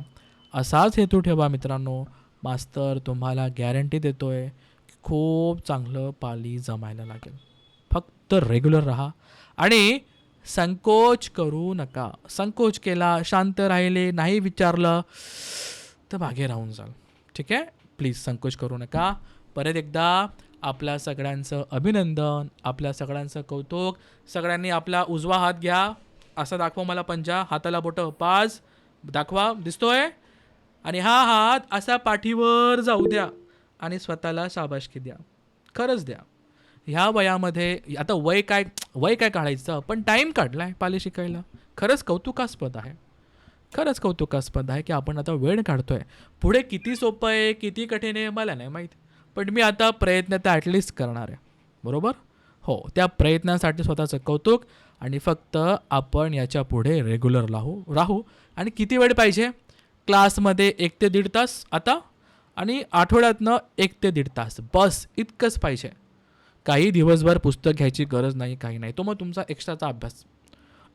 असाच हेतू ठेवा मित्रांनो. मास्तर तुम्हाला गॅरंटी देतोय की खूप चांगलं पाली जमायला लागेल. फक्त रेग्युलर राहा आणि संकोच करू नका. संकोच केला, शांत राहिले, नाही विचारलं तर मागे राहून जाल. ठीक आहे, प्लीज संकोच करू नका. परत एकदा आपल्या सगळ्यांचं अभिनंदन, आपल्या सगळ्यांचं कौतुक. सगळ्यांनी आपला उजवा हात घ्या, असं दाखवा मला पंजा, हाताला बोटं 5 दाखवा, दिसतोय. आणि हा हात असा पाठीवर जाऊ द्या आणि स्वतःला शाबासकी द्या, खरंच द्या. ह्या वयामध्ये आता वय काय काढायचं, पण टाईम काढला आहे पाली शिकायला. खरंच कौतुकास्पद आहे, खरंच कौतुकास्पद आहे की आपण आता वेळ काढतोय. पुढे किती सोपं आहे, किती कठीण आहे मला नाही माहीत, पण मी आता प्रयत्न तर ॲटलिस्ट करणार आहे. बरोबर. हो, त्या प्रयत्नासाठी स्वतःचं कौतुक. आणि फक्त आपण याच्या पुढे रेग्युलर राहू. आणि किती वेळ पाहिजे? क्लासमध्ये 1 ते 1.5 तास आता, आणि आठवड्यातनं 1 ते 1.5 तास, बस इतकंच पाहिजे. काही दिवसभर पुस्तक घ्यायची गरज नाही, काही नाही. तो मग तुमचा एक्स्ट्राचा अभ्यास.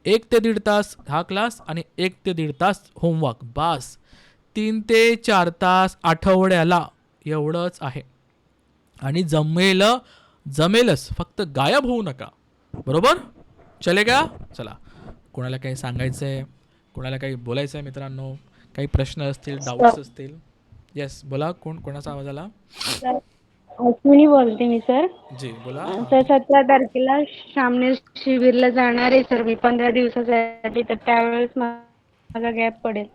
1 ते 1.5 तास हा क्लास आणि 1 ते 1.5 तास होमवर्क, बस. 3 ते 4 तास आठवड्याला, एवढंच आहे. आणि जमेलच, फक्त गायब होऊ नका. बरोबर. चलेगा? चला, कोणाला काही सांगायचं आहे, कोणाला काही बोलायचं आहे मित्रांनो, काही प्रश्न असतील, डाऊट्स असतील. येस, बोला. कोणाचा आवाज आला? अश्विनी बोलते मी सर. जी बोला. सर 17 तारखेला सामने शिबिरला जाणार आहे सर मी 15 दिवसासाठी, तर त्यावेळेस माझा गॅप पडेल.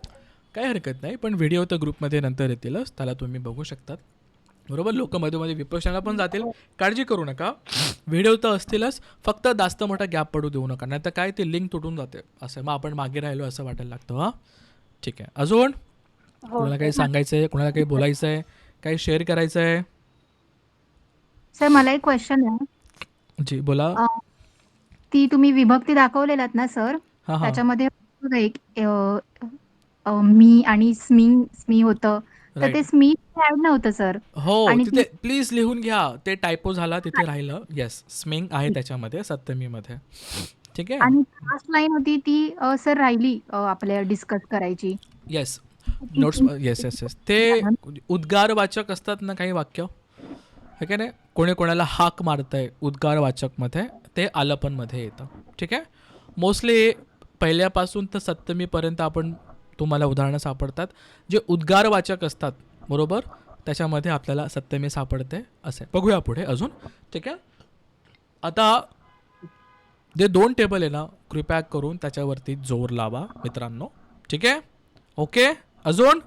काही हरकत नाही, पण व्हिडिओ तर ग्रुपमध्ये नंतर येतीलच, त्याला तुम्ही बघू शकतात. बरोबर. लोक मध्ये विपश्यनाला पण जातील, काळजी करू नका. व्हिडिओ तर असतीलच, फक्त जास्त मोठा गॅप पडू देऊ नका, नाही तर काय ते लिंक तुटून जाते, असं मग आपण मागे राहिलो असं वाटायला लागतं. हां, ठीक आहे. अजून कोणाला काही सांगायचं आहे, कोणाला काही बोलायचं आहे, काही शेअर करायचं आहे? सर मला एक क्वेश्चन आहे. जी बोला. ती तुम्ही विभक्ती दाखवलेलात ना सर, हां हां त्याच्यामध्ये एक मी आणि स्मी होतं, तर राईट. ते स्मी ऍड नव्हतं सर. हो, आणि तिथे प्लीज लिहून घ्या, ते टायपो झाला, तिथे राहिलं. येस, स्मिंग आहे त्याच्यामध्ये, सप्तमीमध्ये. ठीक आहे. आणि लास्ट लाईन होती ती सर राहिली आपल्या डिस्कस करायची. Yes, notes. येस. ते उद्गारवाचक असतात ना काही वाक्य, हे काय नाही. कोणाला हाक मारतंय उद्गारवाचकमध्ये, ते आलपनमध्ये येतं. ठीक आहे. मोस्टली पहिल्यापासून तर सप्तमीपर्यंत तुम्हाला उदाहरणं सापडतात जे उद्गारवाचक असतात. बरोबर. त्याच्यामध्ये आपल्याला सप्तमी सापडते. असे बघूया पुढे अजून. ठीक आहे. आता जे 2 टेबल आहे ना, कृपया करून त्याच्यावरती जोर लावा मित्रांनो. ठीक आहे. ओके. अजून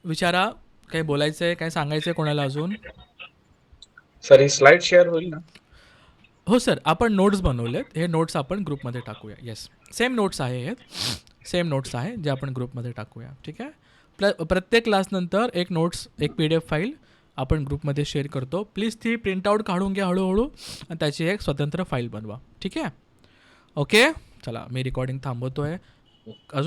विचारा, काही बोलायचं आहे, काही सांगायचं आहे कोणाला अजून? सर ही स्लाइड शेअर होईल ना? हो सर, आपण नोट्स बनवलेत, हे नोट्स आपण ग्रुपमध्ये टाकूया. येस, सेम नोट्स आहे, सेम नोट्स आहे जे आपण ग्रुपमध्ये टाकूया. ठीक आहे. प्रत्येक क्लासनंतर एक नोट्स, एक PDF फाईल आपण ग्रुपमध्ये शेअर करतो. प्लीज ती प्रिंटआउट काढून घ्या हळूहळू आणि त्याची एक स्वतंत्र फाईल बनवा. ठीक आहे. ओके. चला, मी रेकॉर्डिंग थांबवतो आहे. अजून